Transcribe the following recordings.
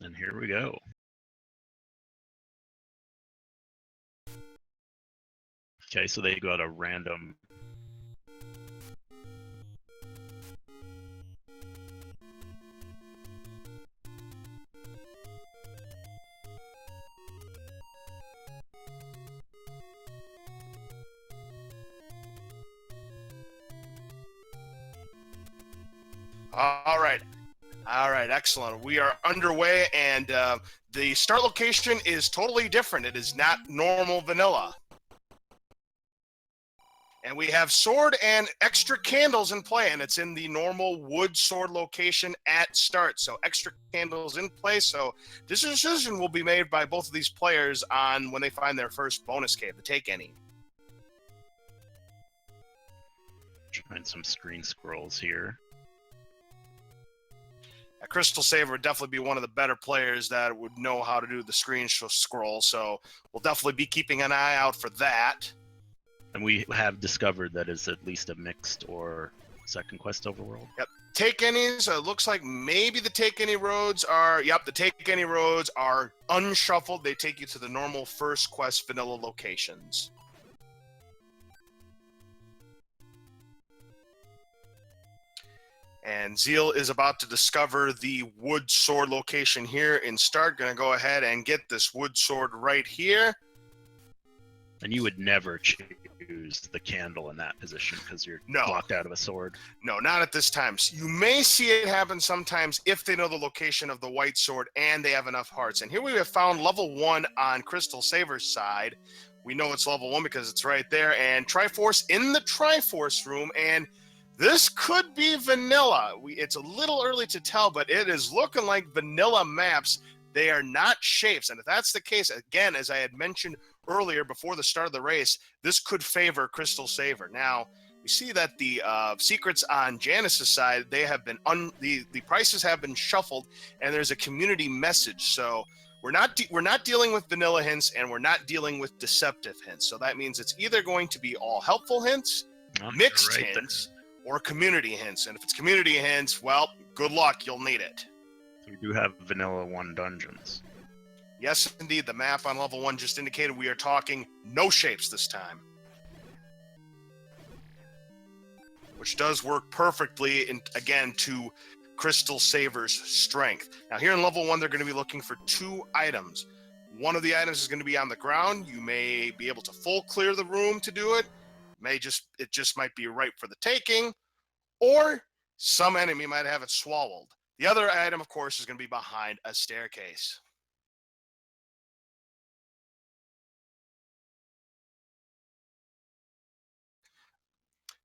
And here we go. Okay, so they got a random. All right, excellent. We are underway, and the start location is totally different. It is not normal vanilla. And we have sword and extra candles in play, and it's in the normal wood sword location at start. So extra candles in play. So this decision will be made by both of these players on when they find their first bonus cave, to take any. Trying some screen scrolls here. CrystalSaver would definitely be one of the better players that would know how to do the screen scroll, so we'll definitely be keeping an eye out for that. And we have discovered that is at least a mixed or second quest overworld. Yep. Take any's. Looks like maybe the take any roads are. Yep, the take any roads are unshuffled. They take you to the normal first quest vanilla locations. And Zeal is about to discover the wood sword location here in start. Going to go ahead and get this wood sword right here. And you would never choose the candle in that position because you're blocked out of a sword. No, not at this time. You may see it happen sometimes if they know the location of the white sword and they have enough hearts. And here we have found level 1 on CrystalSaver's side. We know it's level 1 because it's right there. And Triforce in the Triforce room. And this could be vanilla. It's a little early to tell, but it is looking like vanilla maps. They are not shapes. And if that's the case, again, as I had mentioned earlier before the start of the race, this could favor CrystalSaver. Now, we see that the secrets on Janus's side, they have been the prices have been shuffled, and there's a community message. So we're not dealing with vanilla hints, and we're not dealing with deceptive hints. So that means it's either going to be all helpful hints, mixed hints, or community hints. And if it's community hints, well, good luck, you'll need it. We do have vanilla 1 dungeons. Yes, indeed. The map on level 1 just indicated we are talking no shapes this time. Which does work perfectly, again, to CrystalSaver's strength. Now, here in level 1, they're going to be looking for 2 items. One of the items is going to be on the ground. You may be able to full clear the room to do it. It just might be ripe for the taking. Or some enemy might have it swallowed. The other item, of course, is going to be behind a staircase.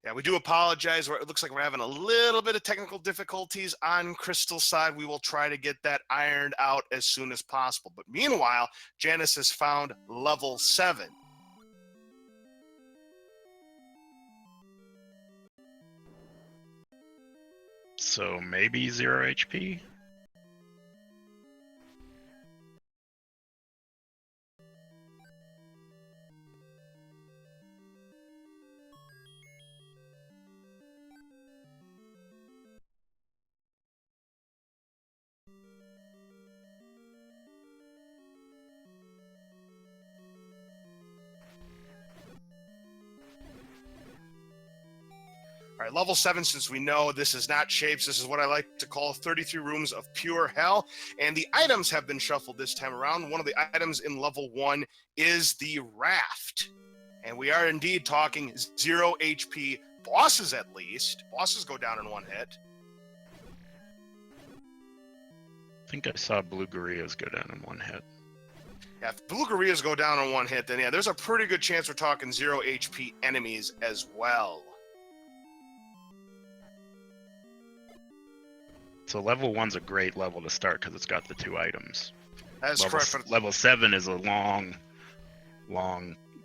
Yeah, we do apologize. It looks like we're having a little bit of technical difficulties on Crystal's side. We will try to get that ironed out as soon as possible. But meanwhile, Janus has found level 7. So maybe 0 HP? All right, level 7, since we know this is not shapes, this is what I like to call 33 rooms of pure hell. And the items have been shuffled this time around. One of the items in level 1 is the raft. And we are indeed talking 0 HP bosses, at least. Bosses go down in 1 hit. I think I saw Blue Gorillas go down in 1 hit. Yeah, if Blue Gorillas go down in 1 hit, then yeah, there's a pretty good chance we're talking 0 HP enemies as well. So level 1's a great level to start because it's got the 2 items. That's correct. Level 7 is a long,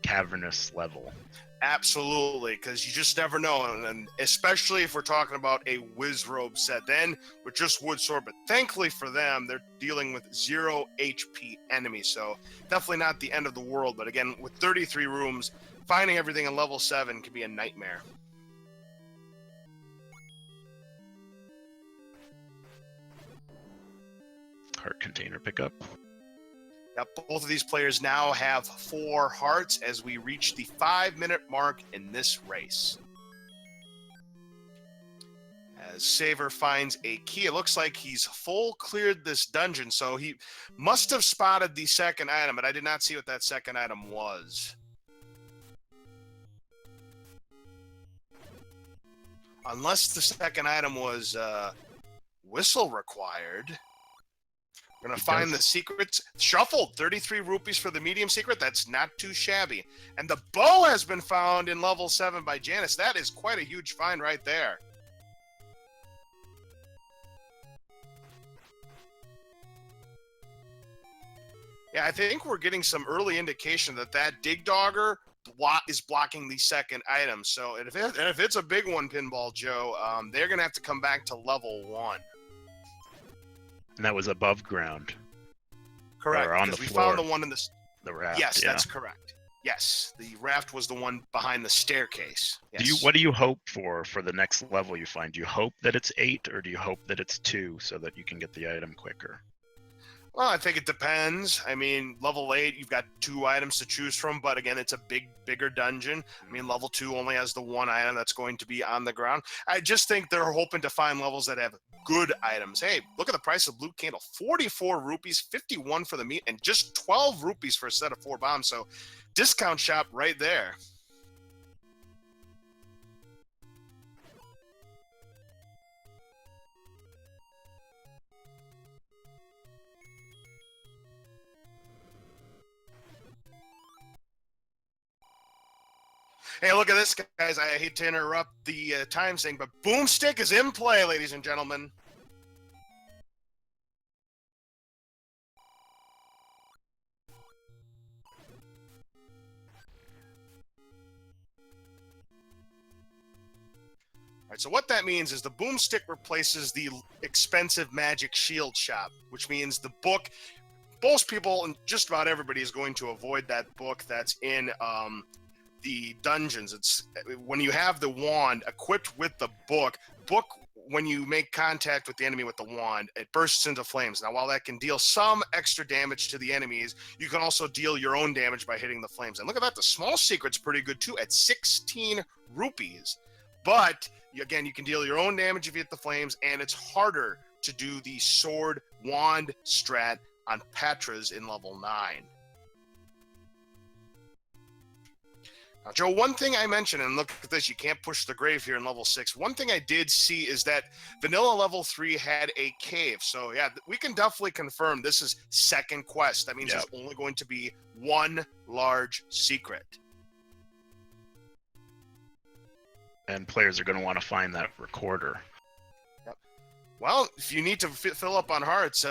cavernous level. Absolutely, because you just never know, and especially if we're talking about a Wizrobe set, then with just wood sword. But thankfully for them, they're dealing with 0 HP enemies, so definitely not the end of the world. But again, with 33 rooms, finding everything in level 7 can be a nightmare. heart container pickup. Yep, both of these players now have 4 hearts as we reach the 5-minute mark in this race. As Saver finds a key, it looks like he's full cleared this dungeon, so he must have spotted the second item, but I did not see what that second item was. Unless the second item was whistle required. We're going to find the secrets. Shuffled, 33 rupees for the medium secret. That's not too shabby. And the bow has been found in level 7 by Janus. That is quite a huge find right there. Yeah, I think we're getting some early indication that that Dig Dogger is blocking the second item. So if it's a big one, Pinball Joe, they're going to have to come back to level 1. And that was above ground. Correct. Or on because the we floor. found the one in The raft. Yes, yeah. that's correct. Yes, the raft was the one behind the staircase. Yes. What do you hope for the next level you find? Do you hope that it's 8 or do you hope that it's 2 so that you can get the item quicker? Well, I think it depends. I mean, level 8, you've got 2 items to choose from, but again, it's a bigger dungeon. I mean, level 2 only has the 1 item that's going to be on the ground. I just think they're hoping to find levels that have good items. Hey, look at the price of Blue Candle. 44 rupees, 51 for the meat, and just 12 rupees for a set of 4 bombs. So, discount shop right there. Hey, look at this, guys. I hate to interrupt the time thing, but Boomstick is in play, ladies and gentlemen. All right, so what that means is the Boomstick replaces the expensive Magic Shield shop, which means the book, most people and just about everybody is going to avoid that book that's in the dungeons. It's when you have the wand equipped with the book, when you make contact with the enemy with the wand, it bursts into flames. Now, while that can deal some extra damage to the enemies, you can also deal your own damage by hitting the flames. And look at that, the small secret's pretty good too at 16 rupees. But again, you can deal your own damage if you hit the flames, and it's harder to do the sword wand strat on Patras in level 9. Now, Joe, one thing I mentioned, and look at this, you can't push the grave here in level 6. One thing I did see is that vanilla level 3 had a cave. So, yeah, we can definitely confirm this is second quest. That means there's only going to be one large secret. And players are going to want to find that recorder. Yep. Well, if you need to fill up on hearts,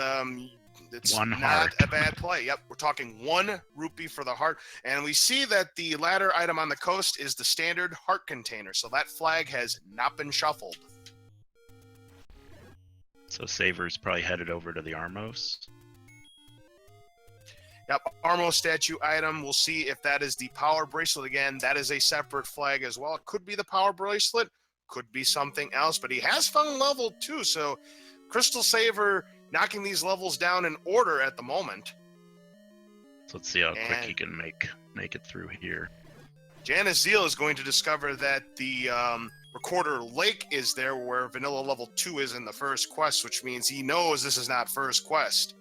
it's one not heart. a bad play. Yep, we're talking 1 rupee for the heart. And we see that the latter item on the coast is the standard heart container. So that flag has not been shuffled. So Saver's probably headed over to the Armos. Yep, Armo statue item. We'll see if that is the power bracelet again. That is a separate flag as well. It could be the power bracelet, could be something else, but he has found level 2. So CrystalSaver knocking these levels down in order at the moment. So let's see how quick he can make it through here. JanusZeal is going to discover that the Recorder Lake is there where vanilla level 2 is in the first quest, which means he knows this is not first quest.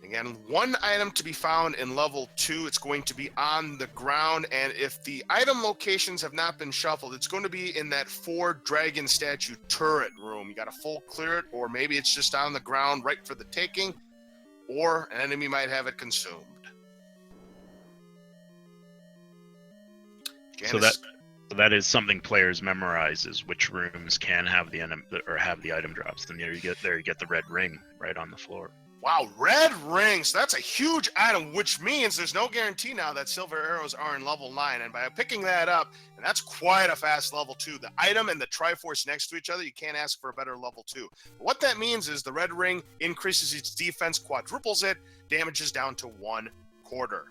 Again, 1 item to be found in level 2. It's going to be on the ground, and if the item locations have not been shuffled, it's going to be in that 4 dragon statue turret room. You got to full clear it, or maybe it's just on the ground right for the taking, or an enemy might have it consumed. So that is something players memorize, is which rooms can have the item drops. And there you get the red ring right on the floor. Wow, red rings. That's a huge item, which means there's no guarantee now that silver arrows are in level 9. And by picking that up, and that's quite a fast level 2. The item and the Triforce next to each other, you can't ask for a better level 2. But what that means is the red ring increases its defense, quadruples it, damages down to 1/4.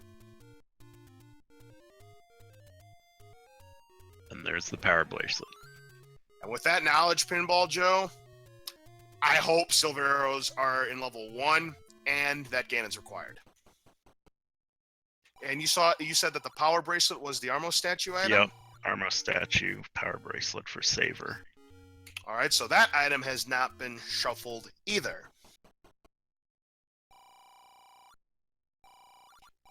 And there's the power bracelet. And with that knowledge, Pinball Joe, I hope silver arrows are in level 1 and that Ganon's required. And you said that the power bracelet was the Armo statue item? Yep, Armo statue, power bracelet for Saver. All right, so that item has not been shuffled either.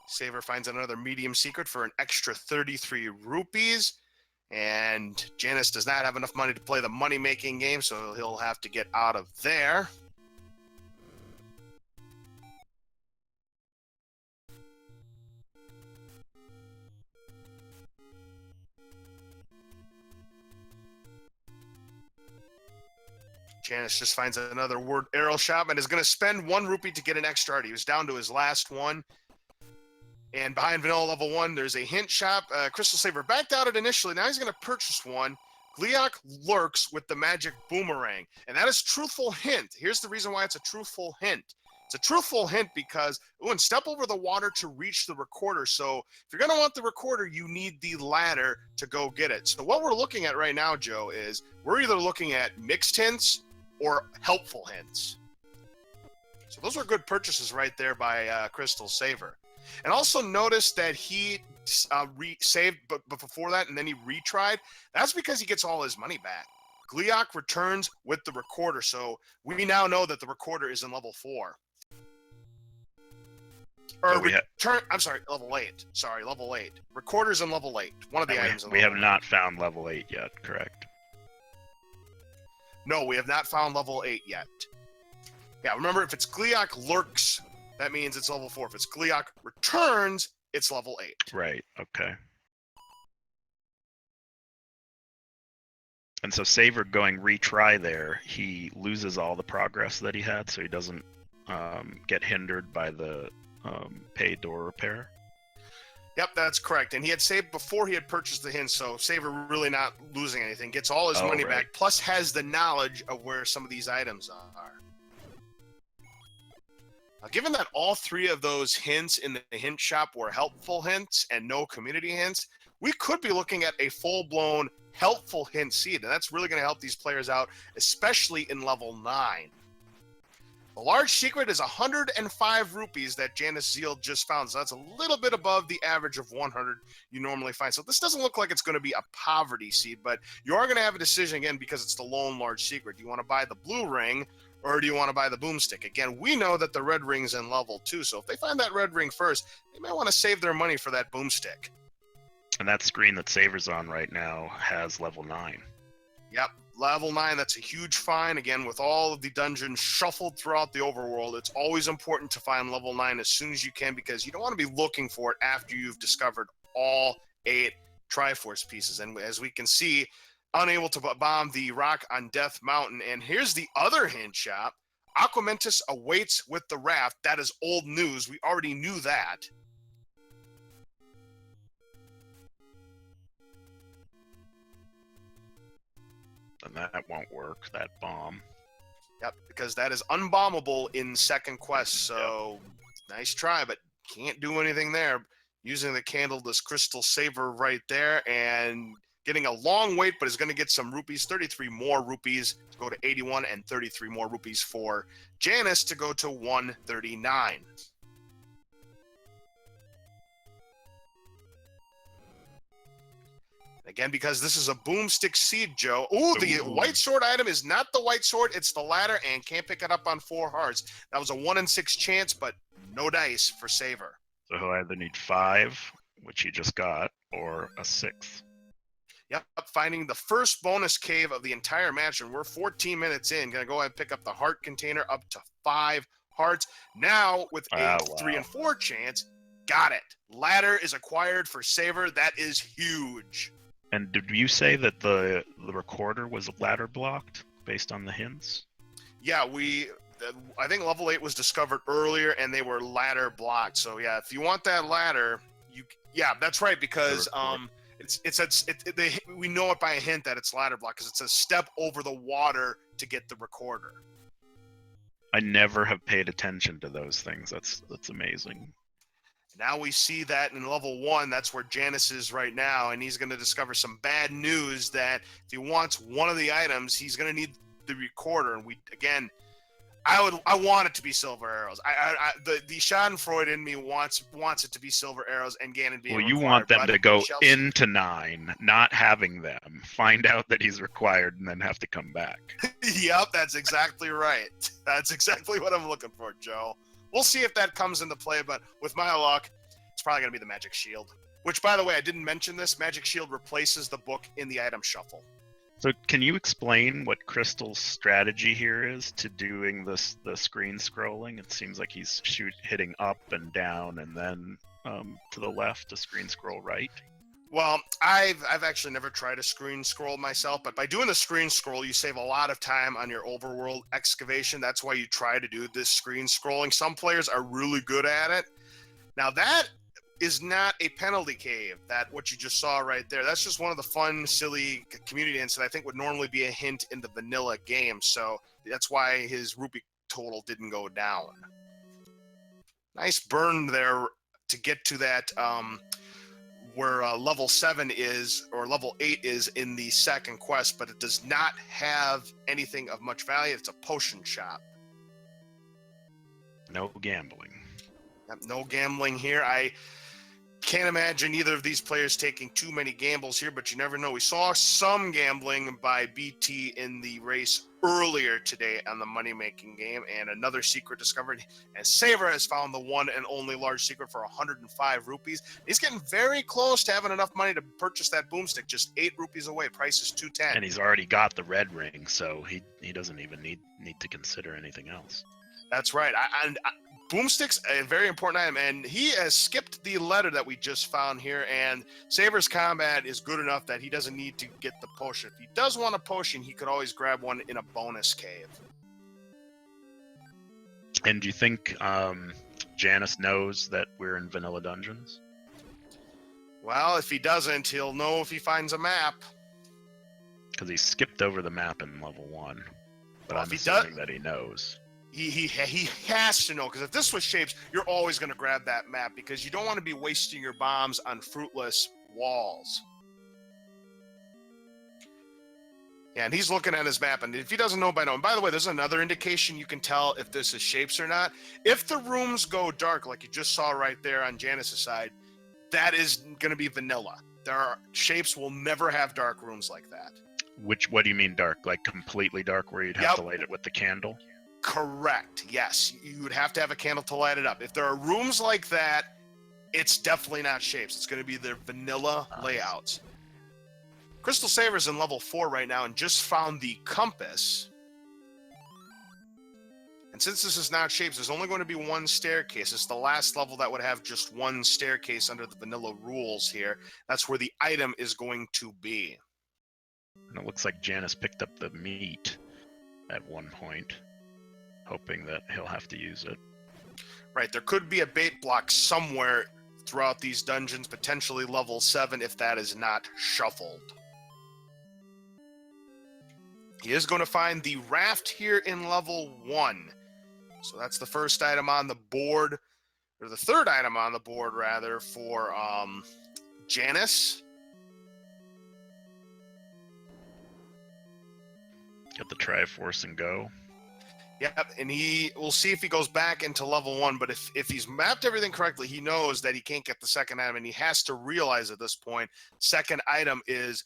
Saver finds another medium secret for an extra 33 rupees. And Janus does not have enough money to play the money-making game, so he'll have to get out of there. Janus just finds another word arrow shop and is going to spend 1 rupee to get an extra art. He was down to his last one. And behind vanilla level 1, there's a hint shop. CrystalSaver backed out it initially. Now he's going to purchase one. Gliok lurks with the magic boomerang. And that is truthful hint. Here's the reason why it's a truthful hint. It's a truthful hint because, and step over the water to reach the recorder. So if you're going to want the recorder, you need the ladder to go get it. So what we're looking at right now, Joe, is we're either looking at mixed hints or helpful hints. So those are good purchases right there by CrystalSaver. And also notice that he saved but before that, and then he retried. That's because he gets all his money back. Gliok returns with the recorder, so we now know that the recorder is in level 4. Or I'm sorry, level 8. Sorry, level 8. Recorder's in level 8. One of the items. We have not found level 8 yet, correct? No, we have not found level 8 yet. Yeah, remember, if it's Gliok lurks, that means it's level 4. If it's Gliok returns, it's level 8. Right, okay. And so Saver going retry there, he loses all the progress that he had, so he doesn't get hindered by the pay door repair. Yep, that's correct. And he had saved before he had purchased the hint, so Saver really not losing anything. Gets all his money back, plus has the knowledge of where some of these items are. Now, given that all 3 of those hints in the hint shop were helpful hints and no community hints, we could be looking at a full-blown helpful hint seed, and that's really going to help these players out, especially in level 9. The large secret is 105 rupees that JanusZeal just found, so that's a little bit above the average of 100 you normally find. So this doesn't look like it's going to be a poverty seed, but you are going to have a decision again because it's the lone large secret. Do you want to buy the blue ring, or do you want to buy the boomstick? Again, we know that the red ring's in level 2, so if they find that red ring first, they might want to save their money for that boomstick. And that screen that Saver's on right now has level 9. Yep, level 9, that's a huge find. Again, with all of the dungeons shuffled throughout the overworld, it's always important to find level 9 as soon as you can because you don't want to be looking for it after you've discovered all 8 Triforce pieces. And as we can see, unable to bomb the rock on Death Mountain. And here's the other hint shop. Aquamentus awaits with the raft. That is old news. We already knew that. And that won't work, that bomb. Yep, because that is unbombable in second quest. So nice try, but can't do anything there. Using the candle, this CrystalSaver right there, and getting a long wait, but is going to get some rupees, 33 more rupees to go to 81, and 33 more rupees for Janus to go to 139. Again, because this is a boomstick seed, Joe. Ooh, the white sword item is not the white sword, it's the ladder, and can't pick it up on 4 hearts. That was a 1 in 6 chance, but no dice for Saver. So he'll either need 5, which he just got, or a 6th. Yep, finding the first bonus cave of the entire match, and we're 14 minutes in. Gonna go ahead and pick up the heart container up to 5 hearts. Now, with a 3 and 4 chance, got it. Ladder is acquired for Saver. That is huge. And did you say that the recorder was ladder blocked based on the hints? Yeah, I think level 8 was discovered earlier, and they were ladder blocked. So yeah, if you want that ladder, that's right, because we know it by a hint that it's ladder block because it's a step over the water to get the recorder. I never have paid attention to those things. That's amazing. Now we see that in level 1, that's where Janus is right now, and he's going to discover some bad news that if he wants one of the items, he's going to need the recorder. And I want it to be silver arrows. The Schadenfreude in me wants it to be silver arrows and Ganon being Well, you required, want them but to go we shall see. into 9, not having them, find out that he's required, and then have to come back. Yep, that's exactly right. That's exactly what I'm looking for, Joe. We'll see if that comes into play, but with my luck, it's probably going to be the Magic Shield. Which, by the way, I didn't mention this. Magic Shield replaces the book in the item shuffle. So can you explain what Crystal's strategy here is to doing the screen scrolling? It seems like he's hitting up and down and then to the left to screen scroll right. Well, I've actually never tried a screen scroll myself, but by doing the screen scroll, you save a lot of time on your overworld excavation. That's why you try to do this screen scrolling. Some players are really good at it. Now that is not a penalty cave, that what you just saw right there. That's just one of the fun, silly community hints that I think would normally be a hint in the vanilla game. So that's why his rupee total didn't go down. Nice burn there to get to that where level 7 is, or level 8 is in the second quest, but it does not have anything of much value. It's a potion shop. No gambling. No gambling here. I can't imagine either of these players taking too many gambles here, but you never know. We saw some gambling by BT in the race earlier today on the money-making game, and another secret discovered. And Saver has found the one and only large secret for 105 rupees. He's getting very close to having enough money to purchase that boomstick, just 8 rupees away. Price is 210. And he's already got the red ring, so he doesn't even need to consider anything else. That's right. Boomstick's a very important item, and he has skipped the letter that we just found here, and Saber's combat is good enough that he doesn't need to get the potion. If he does want a potion, he could always grab one in a bonus cave. And do you think Janus knows that we're in vanilla dungeons? Well, if he doesn't, he'll know if he finds a map. Because he skipped over the map in level 1, but Well, I'm assuming that he knows. He has to know, because if this was shapes, you're always going to grab that map, because you don't want to be wasting your bombs on fruitless walls. Yeah, and he's looking at his map, and if he doesn't know by now, and by the way, there's another indication you can tell if this is shapes or not. If the rooms go dark, like you just saw right there on Janus' side, that is going to be vanilla. Shapes will never have dark rooms like that. What do you mean dark? Like completely dark, where you'd have to light it with the candle? Correct. Yes, you would have to have a candle to light it up. If there are rooms like that, it's definitely not shapes. It's going to be their vanilla layouts. CrystalSaver's in level 4 right now and just found the compass. And since this is not shapes, there's only going to be one staircase. It's the last level that would have just one staircase under the vanilla rules here. That's where the item is going to be. And it looks like Janus picked up the meat at one point, hoping that he'll have to use it. Right, there could be a bait block somewhere throughout these dungeons, potentially level 7 if that is not shuffled. He is going to find the raft here in level 1. So that's the first item on the board, or the third item on the board, rather, for Janus. Get the Triforce and go. Yep, and we'll see if he goes back into level 1, but if he's mapped everything correctly, he knows that he can't get the second item, and he has to realize at this point, second item is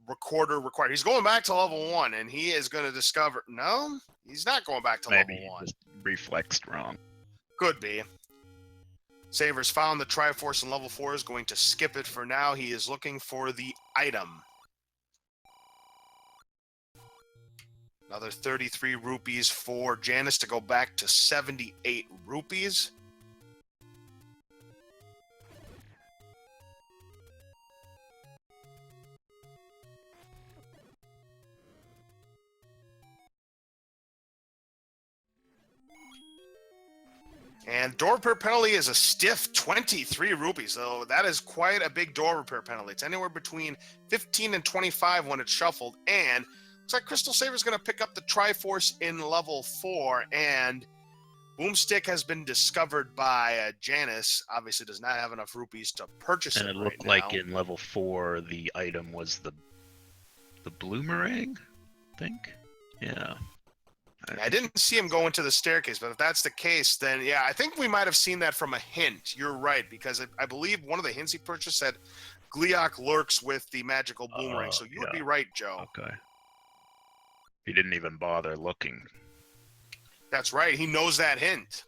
recorder required. He's going back to level 1, and he is going to discover, no, he's not going back to Maybe level 1. Just reflexed wrong. Could be. Saver's found the Triforce in level 4, is going to skip it for now. He is looking for the item. Another 33 rupees for Janus to go back to 78 rupees. And door repair penalty is a stiff 23 rupees, so that is quite a big door repair penalty. It's anywhere between 15 and 25 when it's shuffled, and looks like CrystalSaver is going to pick up the Triforce in level 4, and Boomstick has been discovered by Janus. Obviously, does not have enough rupees to purchase And it it looked right like now. in level 4, the item was the bloomerang, I think. Yeah. I didn't see him go into the staircase, but if that's the case, then yeah, I think we might have seen that from a hint. You're right, because I believe one of the hints he purchased said Gleok lurks with the magical boomerang. So you would be right, Joe. Okay. He didn't even bother looking. That's right. He knows that hint.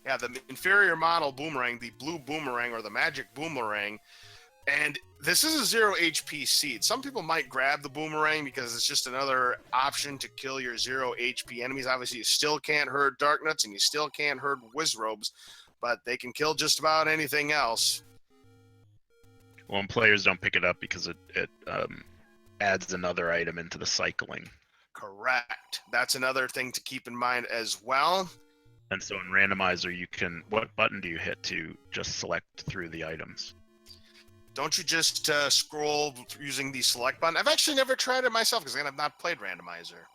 Yeah, the inferior model boomerang, the blue boomerang or the magic boomerang, and this is a 0 HP seed. Some people might grab the boomerang because it's just another option to kill your 0 HP enemies. Obviously, you still can't hurt Darknuts and you still can't hurt Wizrobes, but they can kill just about anything else. Well, and players don't pick it up because it adds another item into the cycling. Correct. That's another thing to keep in mind as well. And so in Randomizer, you can... What button do you hit to just select through the items? Don't you just scroll using the select button? I've actually never tried it myself because I've not played Randomizer.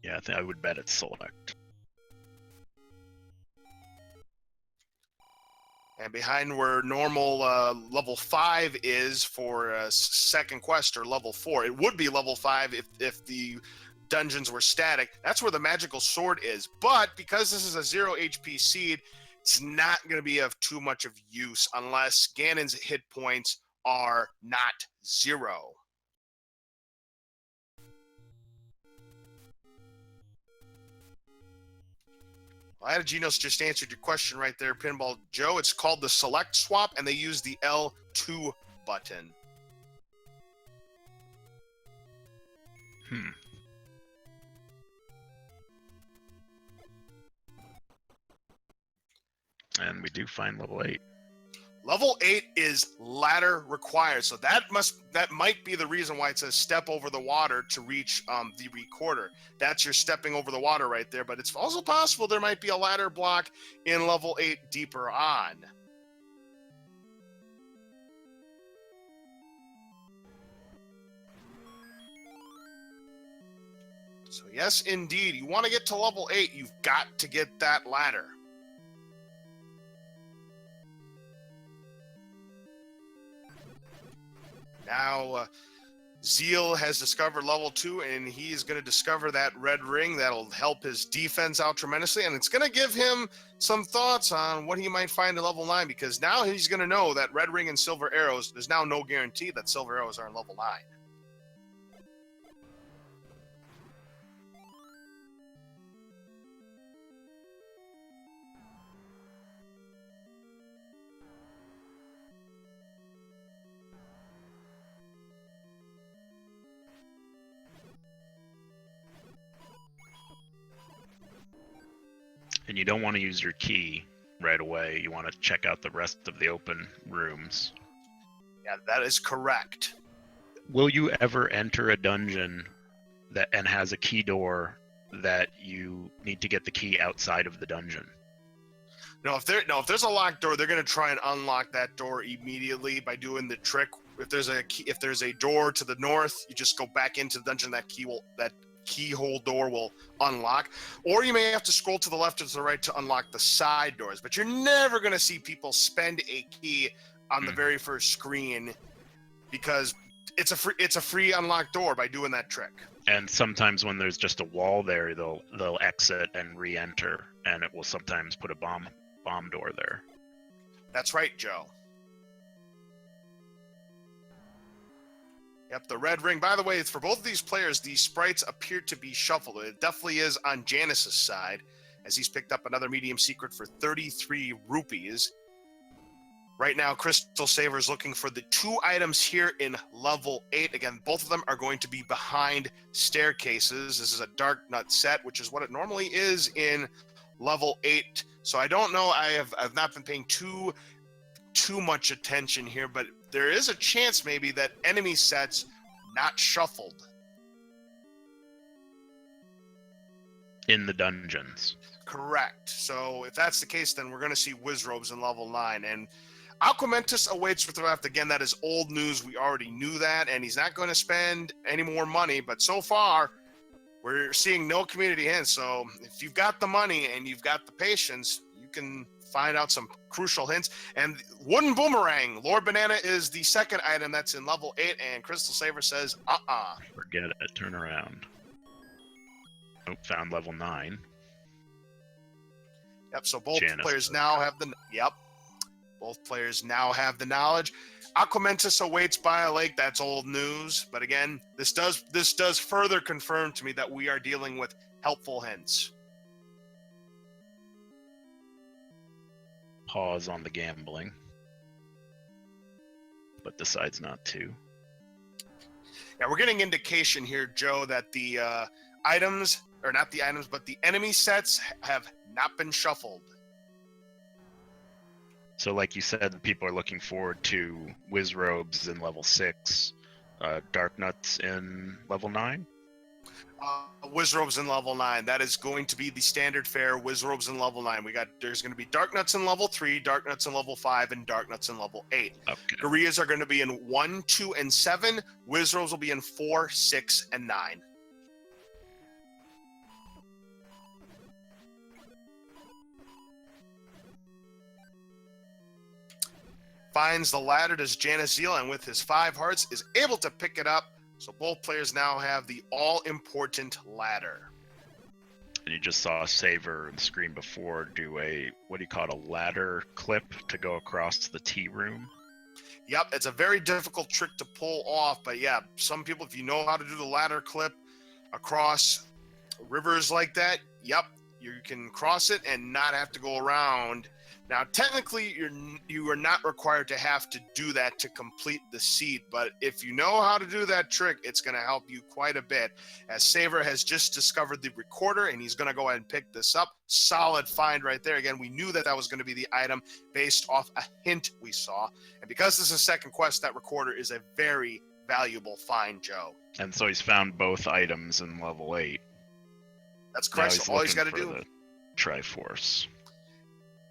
Yeah, I think I would bet it's select. And behind where normal level 5 is for second quest or level 4, it would be level 5 if the dungeons were static. That's where the magical sword is. But because this is a 0 HP seed, it's not going to be of too much of use unless Ganon's hit points are not 0. Well, Genos just answered your question right there, Pinball Joe. It's called the Select Swap, and they use the L2 button. And we do find level 8. Level 8 is ladder required, so that might be the reason why it says step over the water to reach the recorder. That's your stepping over the water right there, but it's also possible there might be a ladder block in level 8 deeper on. So yes, indeed, you want to get to level 8, you've got to get that ladder. Now, Zeal has discovered level 2, and he's going to discover that red ring that'll help his defense out tremendously, and it's going to give him some thoughts on what he might find at level 9, because now he's going to know that red ring and silver arrows, there's now no guarantee that silver arrows are in level 9. And you don't want to use your key right away. You want to check out the rest of the open rooms. Yeah, that is correct. Will you ever enter a dungeon that has a key door that you need to get the key outside of the dungeon? No, if there's a locked door, they're going to try and unlock that door immediately by doing the trick. If there's a door to the north, you just go back into the dungeon. That keyhole door will unlock, or you may have to scroll to the left or to the right to unlock the side doors. But you're never going to see people spend a key on the very first screen because it's a free unlocked door by doing that trick. And sometimes when there's just a wall there, they'll exit and re-enter, and it will sometimes put a bomb door there. That's right, Joe. Yep, the red ring. By the way, for both of these players, these sprites appear to be shuffled. It definitely is on Janus's side, as he's picked up another medium secret for 33 rupees. Right now, CrystalSaver is looking for the 2 items here in level 8. Again, both of them are going to be behind staircases. This is a dark nut set, which is what it normally is in level 8. So I don't know. I've not been paying too much attention here, but there is a chance maybe that enemy sets not shuffled in the dungeons. Correct. So if that's the case, then we're going to see Wizrobes in level 9. And Aquamentus awaits with the left. Again, that is old news. We already knew that, and he's not going to spend any more money. But so far, we're seeing no community hints. So if you've got the money and you've got the patience, you can find out some crucial hints. And wooden boomerang, Lord Banana is the second item that's in level 8, and CrystalSaver says, Forget it. Turn around. Nope, found level 9. Yep, so both Janus players does. now have the, both players now have the knowledge. Aquamentus awaits by a lake. That's old news. But again, this does further confirm to me that we are dealing with helpful hints. Pause on the gambling, but decides not to. Yeah, we're getting indication here, Joe, that the items, or not the items, but the enemy sets have not been shuffled. So like you said, people are looking forward to Whiz Robes in level 6, Dark Nuts in level 9. Wizrobes in level 9. That is going to be the standard fare. Wizrobes in level 9. There's going to be Dark Nuts in level 3, Dark Nuts in level 5, and Dark Nuts in level 8. Okay. Gorias are going to be in 1, 2, and 7. Wizrobes will be in 4, 6, and 9. Finds the ladder, does JanusZeal, and with his 5 hearts is able to pick it up. So both players now have the all-important ladder. And you just saw Saver on the screen before do a, what do you call it, a ladder clip to go across the tea room. Yep, it's a very difficult trick to pull off, but yeah, some people, if you know how to do the ladder clip across rivers like that, yep, you can cross it and not have to go around. Now, technically, you are not required to have to do that to complete the seed, but if you know how to do that trick, it's going to help you quite a bit. As Saver has just discovered the recorder, and he's going to go ahead and pick this up. Solid find right there. Again, we knew that that was going to be the item based off a hint we saw. And because this is a second quest, that recorder is a very valuable find, Joe. And so he's found both items in level 8. That's correct. So all he's got to do. The Triforce.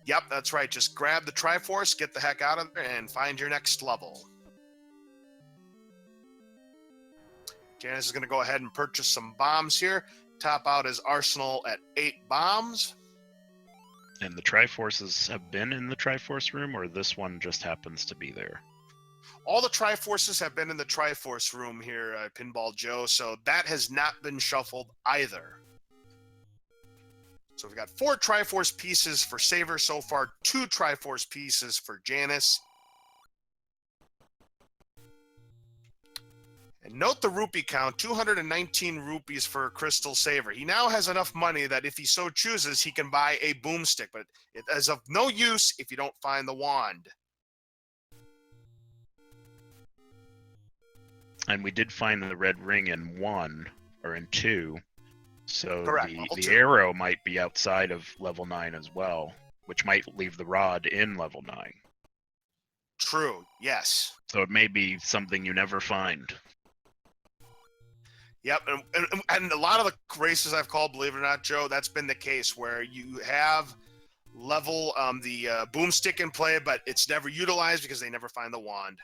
Yep, that's right. Just grab the Triforce, get the heck out of there, and find your next level. Janus is going to go ahead and purchase some bombs here. Top out his arsenal at 8 bombs. And the Triforces have been in the Triforce room, or this one just happens to be there? All the Triforces have been in the Triforce room here, Pinball Joe, so that has not been shuffled either. So we've got 4 Triforce pieces for Saver so far, 2 Triforce pieces for Janus. And note the rupee count, 219 rupees for CrystalSaver. He now has enough money that if he so chooses, he can buy a boomstick, but it is of no use if you don't find the wand. And we did find the red ring in 1, or in 2. So Correct, the arrow might be outside of level 9 as well, which might leave the rod in level 9. True, yes. So it may be something you never find. Yep, and a lot of the races I've called, believe it or not, Joe, that's been the case where you have level the boomstick in play, but it's never utilized because they never find the wand.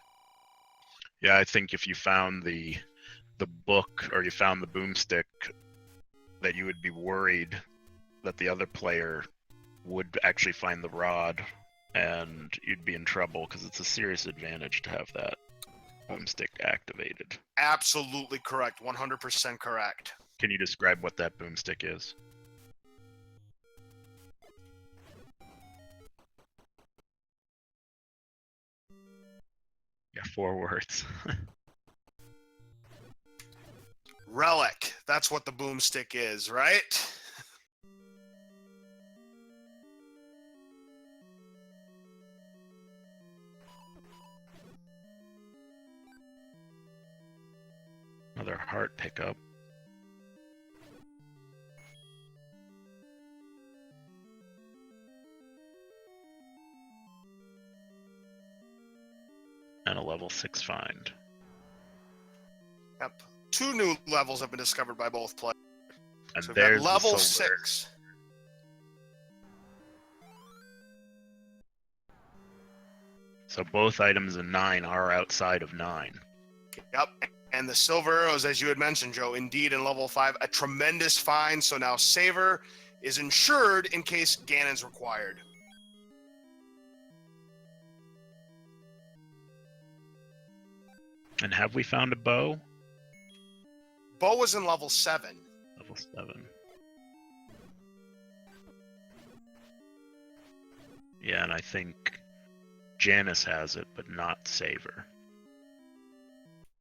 Yeah, I think if you found the book or you found the boomstick, that you would be worried that the other player would actually find the rod, and you'd be in trouble because it's a serious advantage to have that boomstick activated. Absolutely correct. 100% correct. Can you describe what that boomstick is? Yeah, 4 words. Relic. That's what the boomstick is, right? Another heart pickup. And a level 6 find. Yep. 2 new levels have been discovered by both players. And So we've there's got level the silver. 6. So both items in 9 are outside of 9. Yep. And the silver arrows, as you had mentioned, Joe, indeed in level 5, a tremendous find. So now Saver is insured in case Ganon's required. And have we found a bow? Bo was in level 7. Level 7. Yeah, and I think Janus has it, but not Saver.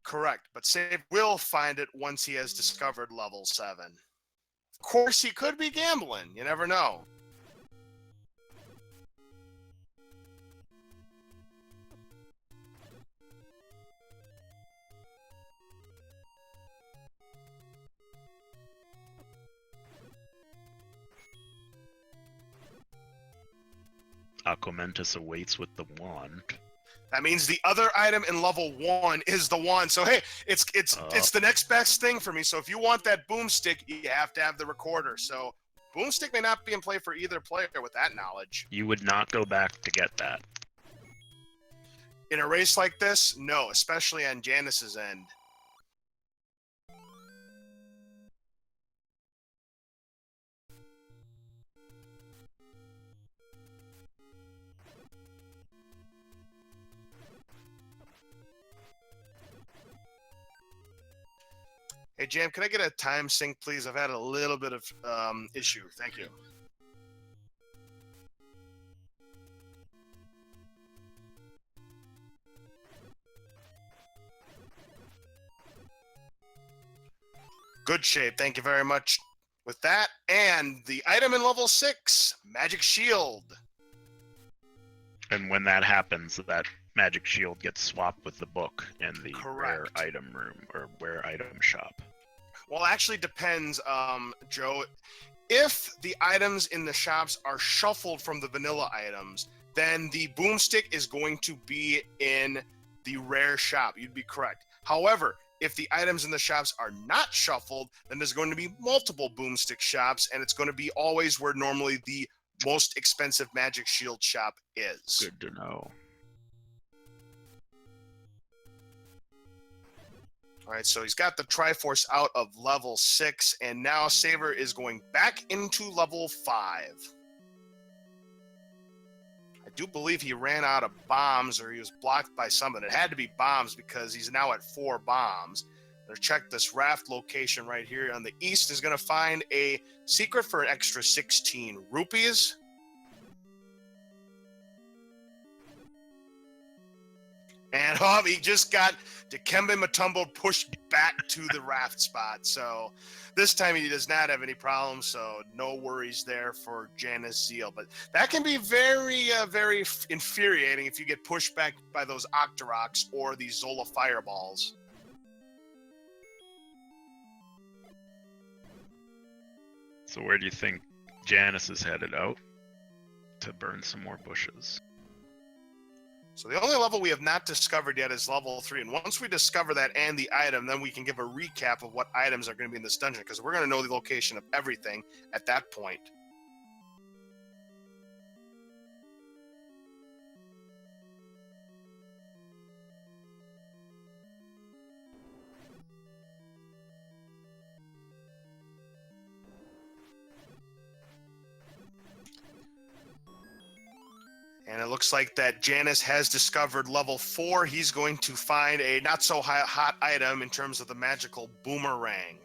Correct, but Saver will find it once he has discovered level 7. Of course, he could be gambling. You never know. Aquamentus awaits with the wand. That means the other item in level 1 is the wand. So hey, it's the next best thing for me. So if you want that boomstick, you have to have the recorder. So boomstick may not be in play for either player with that knowledge. You would not go back to get that. In a race like this, no, especially on Janus's end. Hey, Jam, can I get a time sync, please? I've had a little bit of issue. Thank you. Good shape. Thank you very much. With that, and the item in level 6, Magic Shield. And when that happens, that magic shield gets swapped with the book in the rare Correct. item room or rare item shop. Well, actually depends, Joe. If the items in the shops are shuffled from the vanilla items, then the boomstick is going to be in the rare shop. You'd be correct. However, if the items in the shops are not shuffled, then there's going to be multiple boomstick shops, and it's going to be always where normally the most expensive magic shield shop is. Good to know. All right, so he's got the Triforce out of level 6, and now Saver is going back into level 5. I do believe he ran out of bombs, or he was blocked by something. It had to be bombs because he's now at 4 bombs. Let's check this raft location right here on the east. Is going to find a secret for an extra 16 rupees. And he just got Dikembe Mutombo pushed back to the raft spot. So this time he does not have any problems, so no worries there for JanusZeal. But that can be very, very infuriating if you get pushed back by those Octoroks or these Zola Fireballs. So where do you think Janus is headed out? To burn some more bushes. So the only level we have not discovered yet is level 3. And once we discover that and the item, then we can give a recap of what items are going to be in this dungeon, because we're going to know the location of everything at that point. And it looks like that Janus has discovered level 4. He's going to find a not so hot item in terms of the magical boomerang.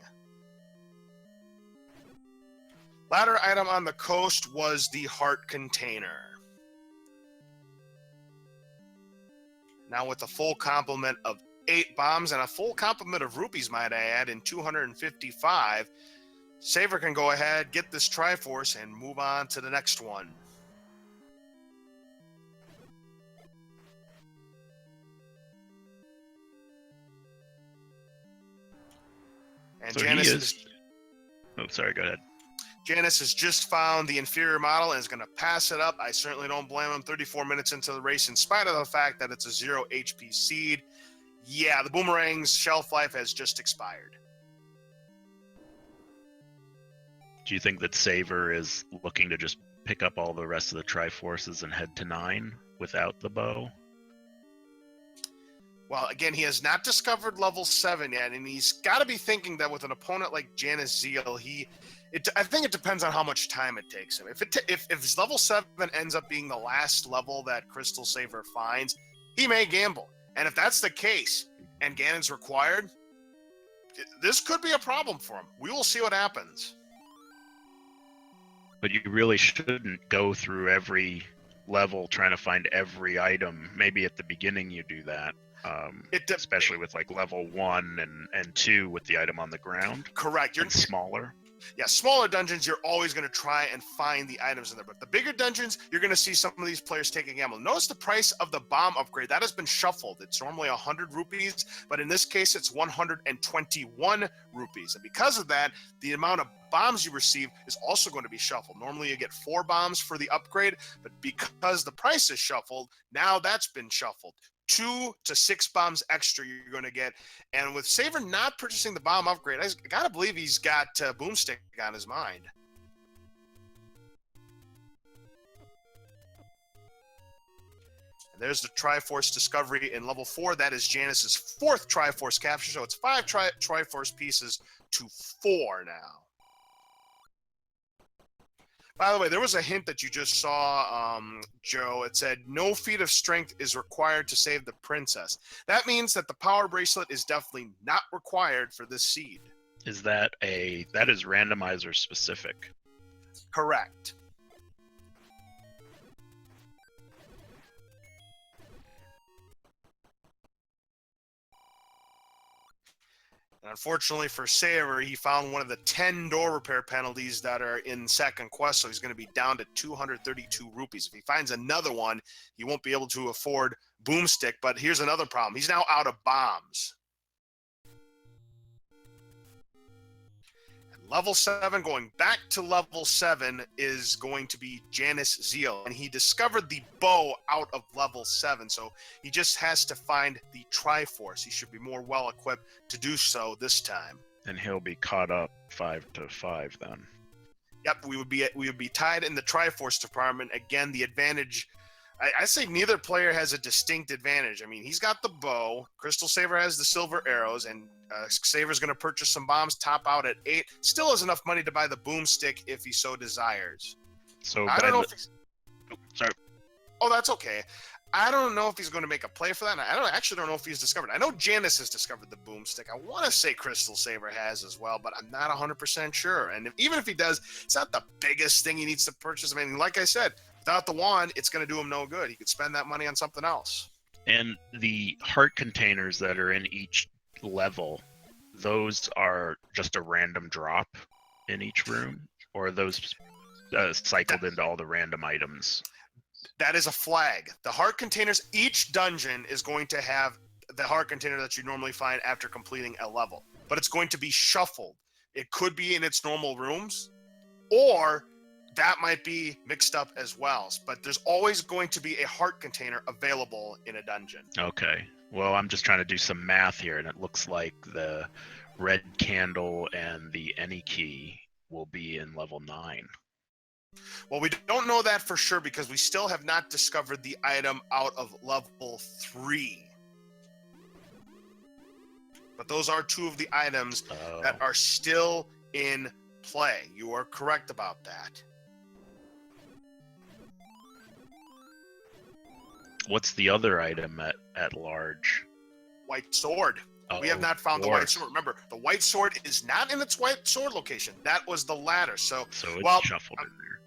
Latter item on the coast was the heart container. Now with a full complement of 8 bombs and a full complement of rupees, might I add, in 255, Saver can go ahead, get this Triforce, and move on to the next one. And So Janus he is... Oh, sorry, go ahead. Janus has just found the inferior model and is going to pass it up. I certainly don't blame him. 34 minutes into the race, in spite of the fact that it's a 0 HP seed. Yeah, the boomerang's shelf life has just expired. Do you think that Saver is looking to just pick up all the rest of the Triforces and head to 9 without the bow? Well, again, he has not discovered level 7 yet, and he's got to be thinking that with an opponent like JanusZeal, I think it depends on how much time it takes him. If his level 7 ends up being the last level that CrystalSaver finds, he may gamble. And if that's the case, and Ganon's required, this could be a problem for him. We will see what happens. But you really shouldn't go through every level trying to find every item. Maybe at the beginning you do that. Especially with like level 1 and 2 with the item on the ground. Correct. You're smaller. Yeah, smaller dungeons, you're always going to try and find the items in there. But the bigger dungeons, you're going to see some of these players take a gamble. Notice the price of the bomb upgrade. That has been shuffled. It's normally 100 rupees, but in this case, it's 121 rupees. And because of that, the amount of bombs you receive is also going to be shuffled. Normally, you get 4 bombs for the upgrade, but because the price is shuffled, now that's been shuffled. 2 to 6 bombs extra you're going to get. And with Saver not purchasing the bomb upgrade, I got to believe he's got Boomstick on his mind. And there's the Triforce discovery in level 4. That is Janus's 4th Triforce capture. So it's 5 Triforce pieces to 4 now. By the way, there was a hint that you just saw, Joe. It said, no feat of strength is required to save the princess. That means that the power bracelet is definitely not required for this seed. Is that is randomizer specific? Correct. Unfortunately for Saver, he found one of the 10 door repair penalties that are in second quest, so he's going to be down to 232 rupees. If he finds another one, he won't be able to afford Boomstick, but here's another problem. He's now out of bombs. Level 7, going back to level 7, is going to be JanusZeal, and he discovered the bow out of level 7, so he just has to find the Triforce. He should be more well-equipped to do so this time. And he'll be caught up 5 to 5 then. Yep, we would be tied in the Triforce department. Again, the advantage, I say neither player has a distinct advantage. I mean, he's got the bow, CrystalSaver has the silver arrows, and Saver's going to purchase some bombs, top out at 8. Still has enough money to buy the Boomstick if he so desires. So I don't know if he's... sorry. Oh, that's okay. I don't know if he's going to make a play for that. And I actually don't know if he's discovered. I know Janus has discovered the Boomstick. I want to say CrystalSaver has as well, but I'm not 100% sure. And even if he does, it's not the biggest thing he needs to purchase. I mean, like I said, without the wand, it's going to do him no good. He could spend that money on something else. And the heart containers that are in each level, those are just a random drop in each room, or are those cycled into all the random items? That is a flag. The heart containers, each dungeon is going to have the heart container that you normally find after completing a level, but it's going to be shuffled. It could be in its normal rooms, or that might be mixed up as well. But there's always going to be a heart container available in a dungeon. Okay. Well, I'm just trying to do some math here, and it looks like the red candle and the any key will be in level 9. Well, we don't know that for sure because we still have not discovered the item out of level 3. But those are 2 of the items that are still in play. You are correct about that. What's the other item at large? White sword. We have not found the white sword. Remember, the white sword is not in its white sword location. That was the ladder. So it's shuffled in there.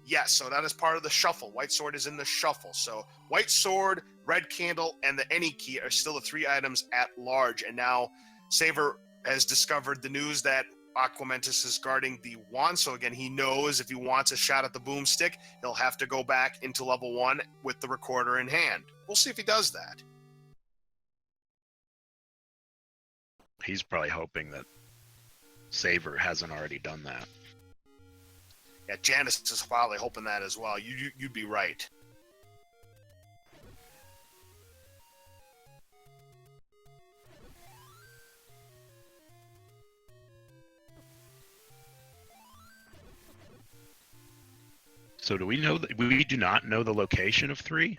Yes, so that is part of the shuffle. White sword is in the shuffle. So white sword, red candle, and the any key are still the 3 items at large. And now Saver has discovered the news that Aquamentus is guarding the wand. So again, he knows if he wants a shot at the Boomstick, he'll have to go back into level 1 with the recorder in hand. We'll see if he does that. He's probably hoping that Saver hasn't already done that. Yeah, Janus is probably hoping that as well. You'd be right. So do we know that we do not know the location of 3?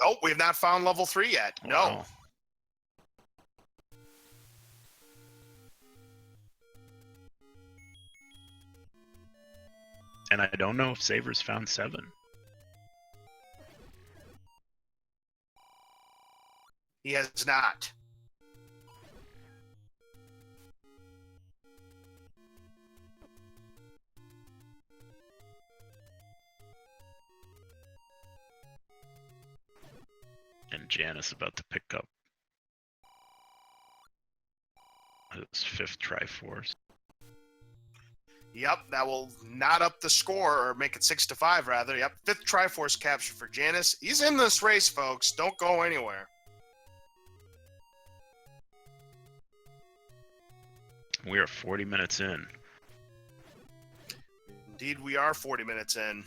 Oh, we have not found level 3 yet. No. Wow. And I don't know if Saver's found 7. He has not. And Janus about to pick up his 5th Triforce. Yep, that will knot up the score, or make it 6-5 rather. Yep, 5th Triforce capture for Janus. He's in this race, folks. Don't go anywhere. We are 40 minutes in. Indeed, we are 40 minutes in.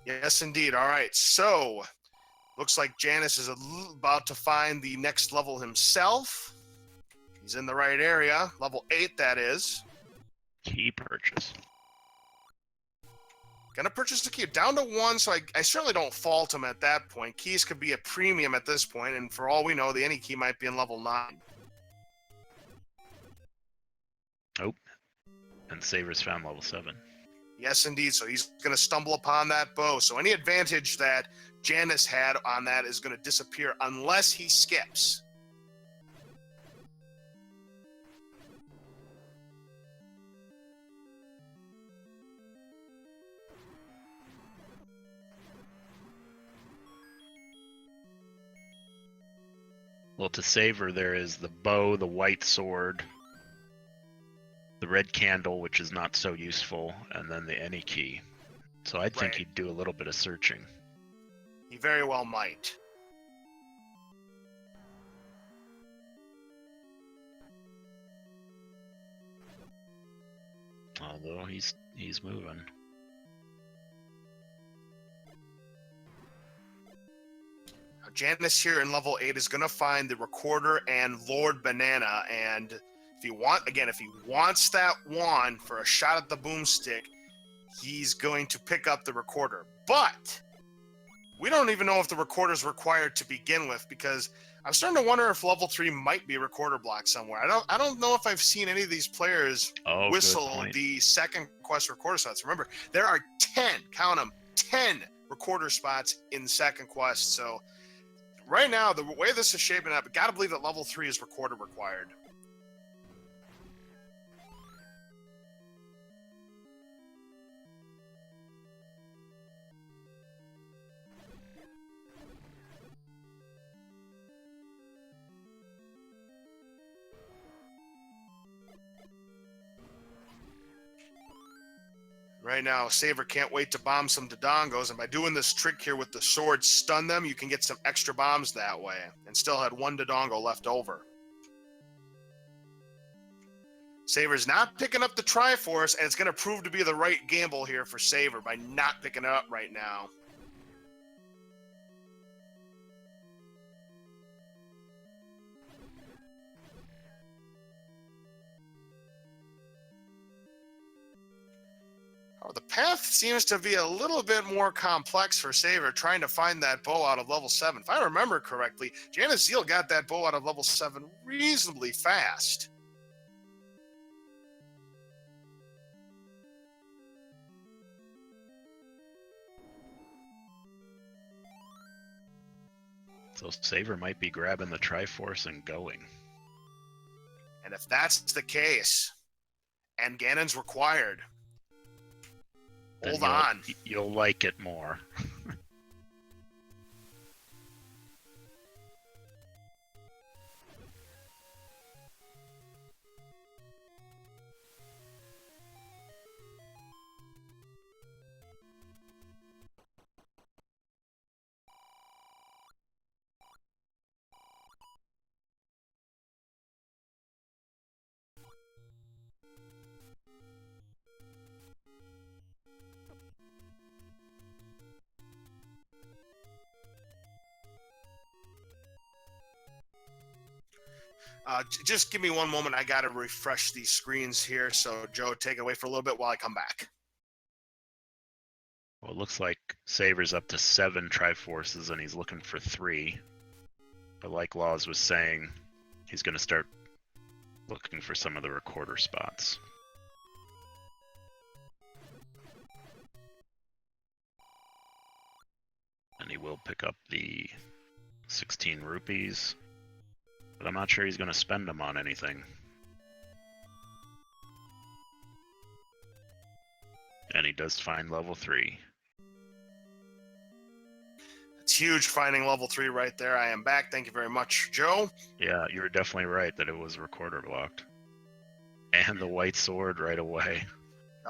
Yes, indeed. All right, so looks like Janus is about to find the next level himself. He's in the right area. Level 8, that is. Key purchase. Gonna purchase the key. Down to 1, so I certainly don't fault him at that point. Keys could be a premium at this point, and for all we know, the any key might be in level 9. Oh. And Saver's found level 7. Yes, indeed. So he's going to stumble upon that bow. So any advantage that Janus had on that is going to disappear unless he skips. Well, to Saver, there is the bow, the white sword, the red candle, which is not so useful, and then the any key. So I think he'd do a little bit of searching. He very well might. Although he's moving. Now, Janus here in level 8 is going to find the Recorder and Lord Banana, and if he wants that wand for a shot at the boomstick, he's going to pick up the Recorder. But we don't even know if the Recorder is required to begin with, because I'm starting to wonder if level 3 might be a Recorder block somewhere. I don't know if I've seen any of these players whistle the second quest Recorder spots. Remember, there are 10, count them, 10 Recorder spots in second quest. So right now, the way this is shaping up, I gotta believe that level 3 is Recorder required. Right now, Saver can't wait to bomb some Dodongos, and by doing this trick here with the sword, stun them, you can get some extra bombs that way, and still had 1 Dodongo left over. Saver's not picking up the Triforce, and it's going to prove to be the right gamble here for Saver by not picking it up right now. Oh, the path seems to be a little bit more complex for Saver, trying to find that bow out of level 7. If I remember correctly, JanusZeal got that bow out of level 7 reasonably fast. So Saver might be grabbing the Triforce and going. And if that's the case, and Ganon's required, hold on. You'll like it more. Just give me one moment. I got to refresh these screens here. So, Joe, take it away for a little bit while I come back. Well, it looks like Saver's up to 7 Triforces, and he's looking for 3. But like Laws was saying, he's going to start looking for some of the recorder spots. And he will pick up the 16 rupees. But I'm not sure he's going to spend them on anything. And he does find level 3. It's huge finding level 3 right there. I am back. Thank you very much, Joe. Yeah, you were definitely right that it was recorder blocked. And the white sword right away.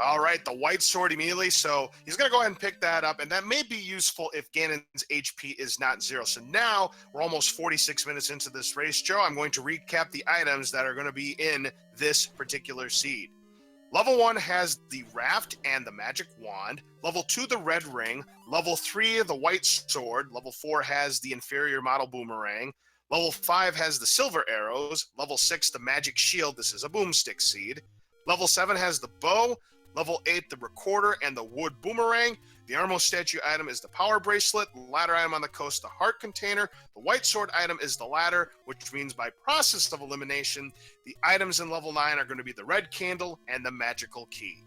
All right, the white sword immediately. So he's going to go ahead and pick that up. And that may be useful if Ganon's HP is not 0. So now we're almost 46 minutes into this race, Joe. I'm going to recap the items that are going to be in this particular seed. Level 1 has the raft and the magic wand. Level 2, the red ring. Level 3, the white sword. Level 4 has the inferior model boomerang. Level 5 has the silver arrows. Level 6, the magic shield. This is a boomstick seed. Level 7 has the bow. Level 8, the recorder and the wood boomerang. The Armo statue item is the power bracelet. The ladder item on the coast, the heart container. The white sword item is the ladder, which means by process of elimination, the items in level 9 are going to be the red candle and the magical key.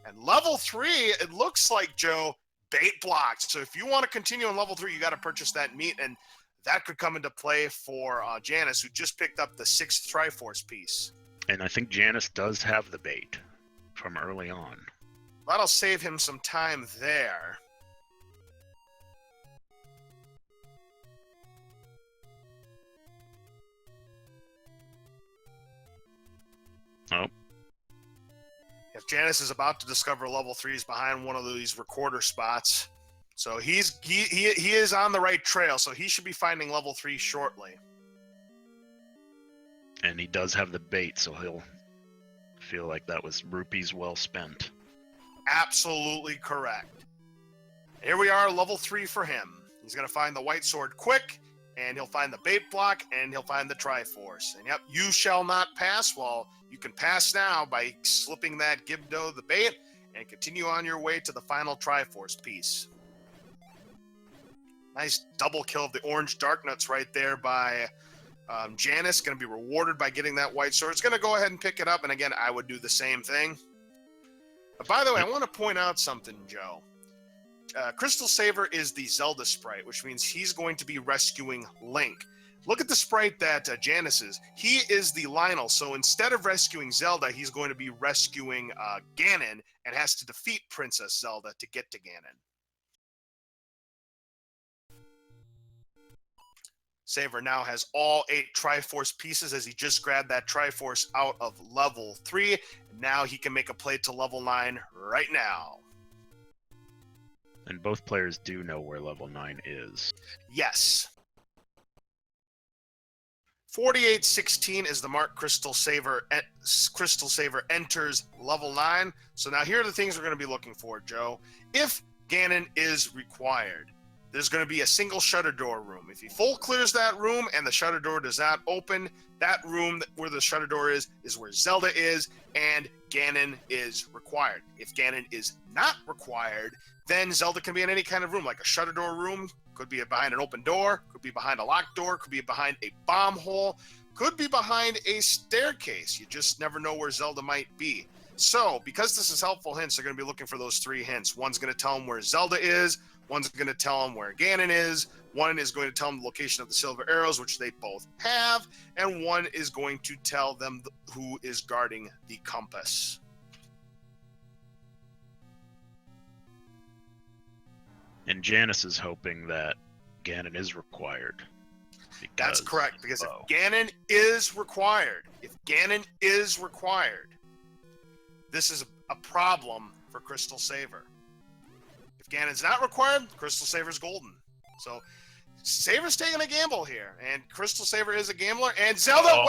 And level 3, it looks like, Joe, bait blocked. So if you want to continue on level 3, you got to purchase that meat, and that could come into play for Janus, who just picked up the 6th Triforce piece. And I think Janus does have the bait from early on. That'll save him some time there. Oh. If Janus is about to discover level 3s behind one of these recorder spots, so he is on the right trail, so he should be finding level 3 shortly. And he does have the bait, so he'll feel like that was rupees well spent. Absolutely correct. Here we are, level 3 for him. He's going to find the white sword quick, and he'll find the bait block, and he'll find the Triforce. And yep, you shall not pass. Well, you can pass now by slipping that Gibdo the bait and continue on your way to the final Triforce piece. Nice double kill of the orange dark nuts right there by Janus. Going to be rewarded by getting that white sword. It's going to go ahead and pick it up, and again, I would do the same thing. But by the way, I want to point out something, Joe. CrystalSaver is the Zelda sprite, which means he's going to be rescuing Link. Look at the sprite that Janus is. He is the Lionel, so instead of rescuing Zelda, he's going to be rescuing Ganon and has to defeat Princess Zelda to get to Ganon. Saver now has all 8 Triforce pieces as he just grabbed that Triforce out of level 3. Now he can make a play to level 9 right now. And both players do know where level 9 is. Yes. 4816 is the mark CrystalSaver enters level 9. So now here are the things we're going to be looking for, Joe. If Ganon is required, there's going to be a single shutter door room. If he full clears that room and the shutter door does not open, that room where the shutter door is where Zelda is, and Ganon is required. If Ganon is not required, then Zelda can be in any kind of room, like a shutter door room, could be behind an open door, could be behind a locked door, could be behind a bomb hole, could be behind a staircase. You just never know where Zelda might be. So, because this is helpful hints, they're going to be looking for those 3 hints. One's going to tell them where Zelda is, one's going to tell them where Ganon is, one is going to tell them the location of the silver arrows, which they both have, and one is going to tell them who is guarding the compass. And Janus is hoping that Ganon is required. That's correct, because if Ganon is required, this is a problem for CrystalSaver. If Ganon's not required, CrystalSaver's golden. So Saver's taking a gamble here, and CrystalSaver is a gambler, and Zelda,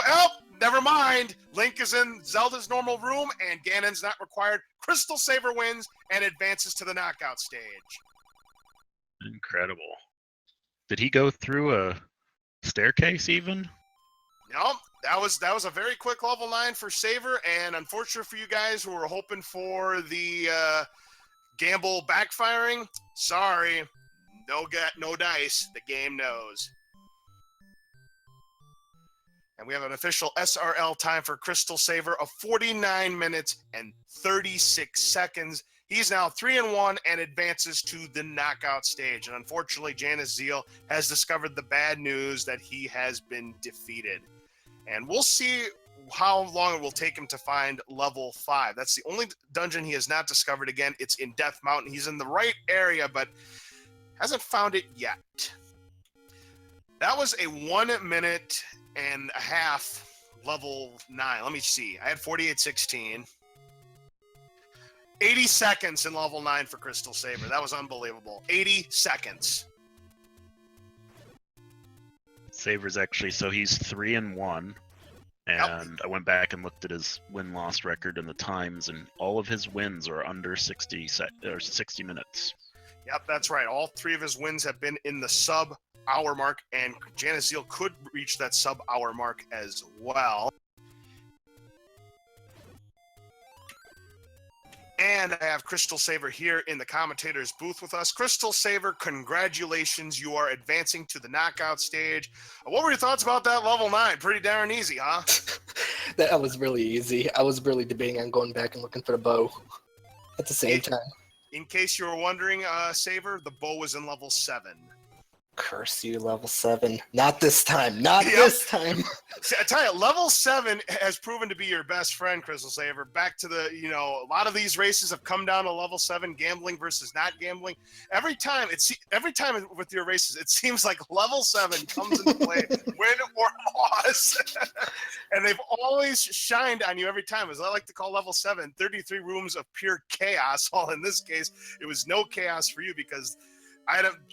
never mind. Link is in Zelda's normal room, and Ganon's not required. CrystalSaver wins and advances to the knockout stage. Incredible. Did he go through a staircase even? No, that was a very quick level 9 for Saver, and unfortunate for you guys who were hoping for the gamble backfiring. Sorry, no dice. The game knows. And we have an official SRL time for CrystalSaver of 49 minutes and 36 seconds. He's now 3-1 and advances to the knockout stage. And unfortunately, JanusZeal has discovered the bad news that he has been defeated. And we'll see how long it will take him to find level 5. That's the only dungeon he has not discovered. Again, it's in Death Mountain. He's in the right area, but hasn't found it yet. That was a 1 minute and a half level 9. Let me see. I had 48-16. 80 seconds in level 9 for CrystalSaver. That was unbelievable. 80 seconds. Saver's actually, so he's 3-1. And I went back and looked at his win-loss record and the times, and all of his wins are under 60 minutes. Yep, that's right. All 3 of his wins have been in the sub-hour mark, and JanusZeal could reach that sub-hour mark as well. And I have CrystalSaver here in the commentator's booth with us. CrystalSaver, congratulations. You are advancing to the knockout stage. What were your thoughts about that level 9? Pretty darn easy, huh? That was really easy. I was really debating on going back and looking for the bow at the same time. In case you were wondering, Saver, the bow was in level 7. Curse you, level 7. Not this time. Not this time. See, I tell you, level 7 has proven to be your best friend, CrystalSaver. Back to the, a lot of these races have come down to level 7, gambling versus not gambling. Every time with your races, it seems like level 7 comes into play, win or loss. And they've always shined on you every time. As I like to call level 7, 33 rooms of pure chaos. Well, in this case, it was no chaos for you because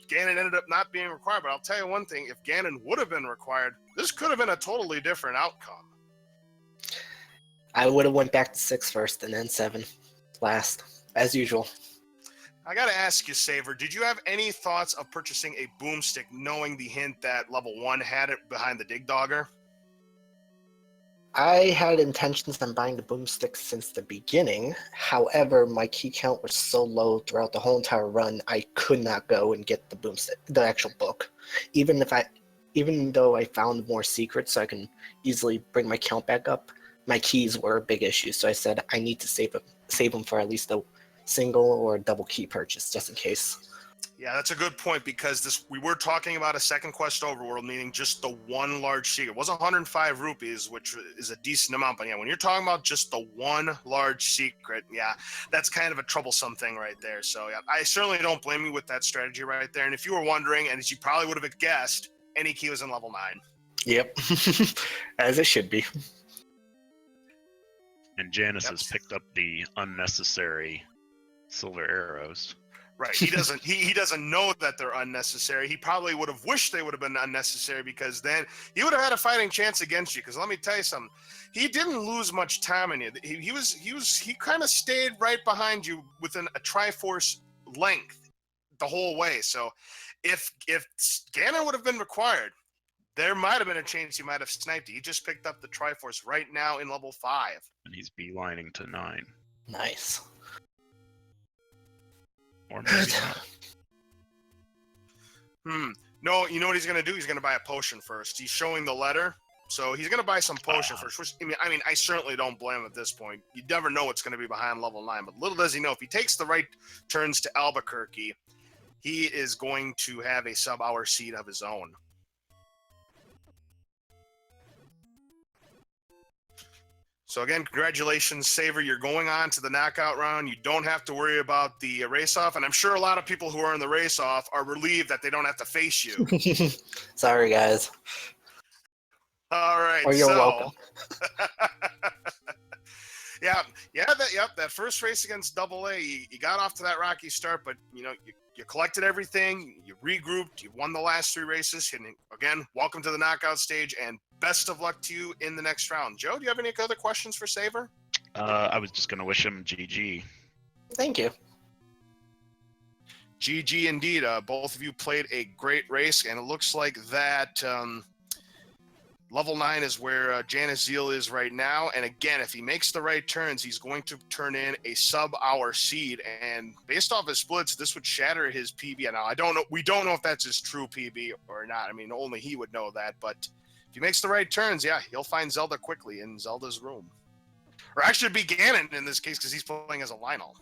Ganon ended up not being required, but I'll tell you one thing, if Ganon would have been required, this could have been a totally different outcome. I would have went back to 6 first and then 7 last, as usual. I gotta ask you, Saver, did you have any thoughts of purchasing a boomstick knowing the hint that level 1 had it behind the Dig Dogger? I had intentions on buying the boomstick since the beginning. However, my key count was so low throughout the whole entire run, I could not go and get the boomstick, the actual book. Even though I found more secrets so I can easily bring my count back up, my keys were a big issue. So I said I need to save them for at least a single or double key purchase, just in case. Yeah, that's a good point because we were talking about a second quest overworld, meaning just the one large secret. It was 105 rupees, which is a decent amount. But yeah, when you're talking about just the one large secret, yeah, that's kind of a troublesome thing right there. So yeah, I certainly don't blame you with that strategy right there. And if you were wondering, and as you probably would have guessed, any key was in level 9. Yep, as it should be. And Janus has picked up the unnecessary silver arrows. Right. He doesn't know that they're unnecessary. He probably would have wished they would have been unnecessary because then he would have had a fighting chance against you. Because let me tell you something, he didn't lose much time in you. He kind of stayed right behind you within a Triforce length the whole way. So if Ganon would have been required, there might have been a chance he might have sniped you. He just picked up the Triforce right now in level 5. And he's beelining to 9. Nice. Or maybe not. No, you know what he's going to do? He's going to buy a potion first. He's showing the letter. So he's going to buy some potion first. Which, I mean, I certainly don't blame him at this point. You never know what's going to be behind level 9. But little does he know, if he takes the right turns to Albuquerque, he is going to have a sub-hour seed of his own. So again, congratulations, Saver. You're going on to the knockout round. You don't have to worry about the race-off. And I'm sure a lot of people who are in the race-off are relieved that they don't have to face you. Sorry, guys. All right. Or you're welcome. That first race against AA, you got off to that rocky start, but you collected everything, you regrouped, you won the last 3 races, and again, welcome to the knockout stage, and best of luck to you in the next round. Joe, do you have any other questions for Saver? I was just going to wish him GG. Thank you. GG indeed. Both of you played a great race, and it looks like that Level 9 is where JanusZeal is right now. And again, if he makes the right turns, he's going to turn in a sub-hour seed. And based off his splits, this would shatter his PB. Now, I don't know. We don't know if that's his true PB or not. I mean, only he would know that. But if he makes the right turns, yeah, he'll find Zelda quickly in Zelda's room. Or actually, it'd be Ganon in this case because he's playing as a Lionel.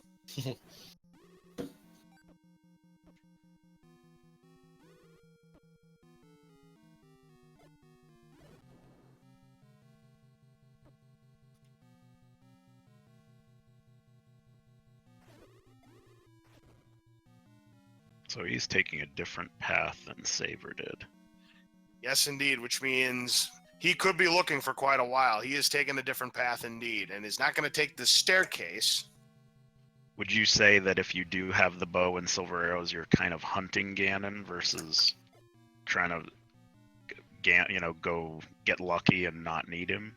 So he's taking a different path than Saver did. Yes, indeed, which means he could be looking for quite a while. He is taking a different path indeed, and is not going to take the staircase. Would you say that if you do have the bow and silver arrows, you're kind of hunting Ganon versus trying to, go get lucky and not need him?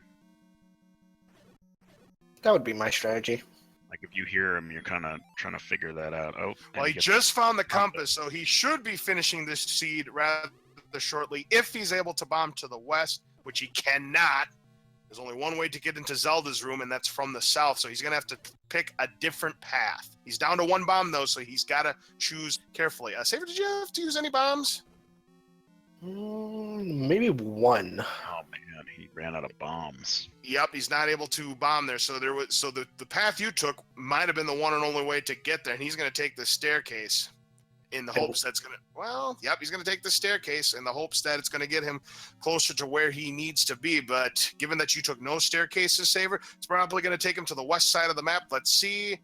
That would be my strategy. Like if you hear him, you're kind of trying to figure that out. Oh, well, he just found the compass, so he should be finishing this seed rather shortly if he's able to bomb to the west, which he cannot. There's only one way to get into Zelda's room, and that's from the south, so he's going to have to pick a different path. He's down to one bomb, though, so he's got to choose carefully. Saver, did you have to use any bombs? Maybe one. Oh, man, he ran out of bombs. Yep, he's not able to bomb there. So the path you took might have been the one and only way to get there, and he's going to take the staircase in the hopes that's going to, he's going to take the staircase in the hopes that it's going to get him closer to where he needs to be. But given that you took no staircases, Saver, it's probably going to take him to the west side of the map. Let's see,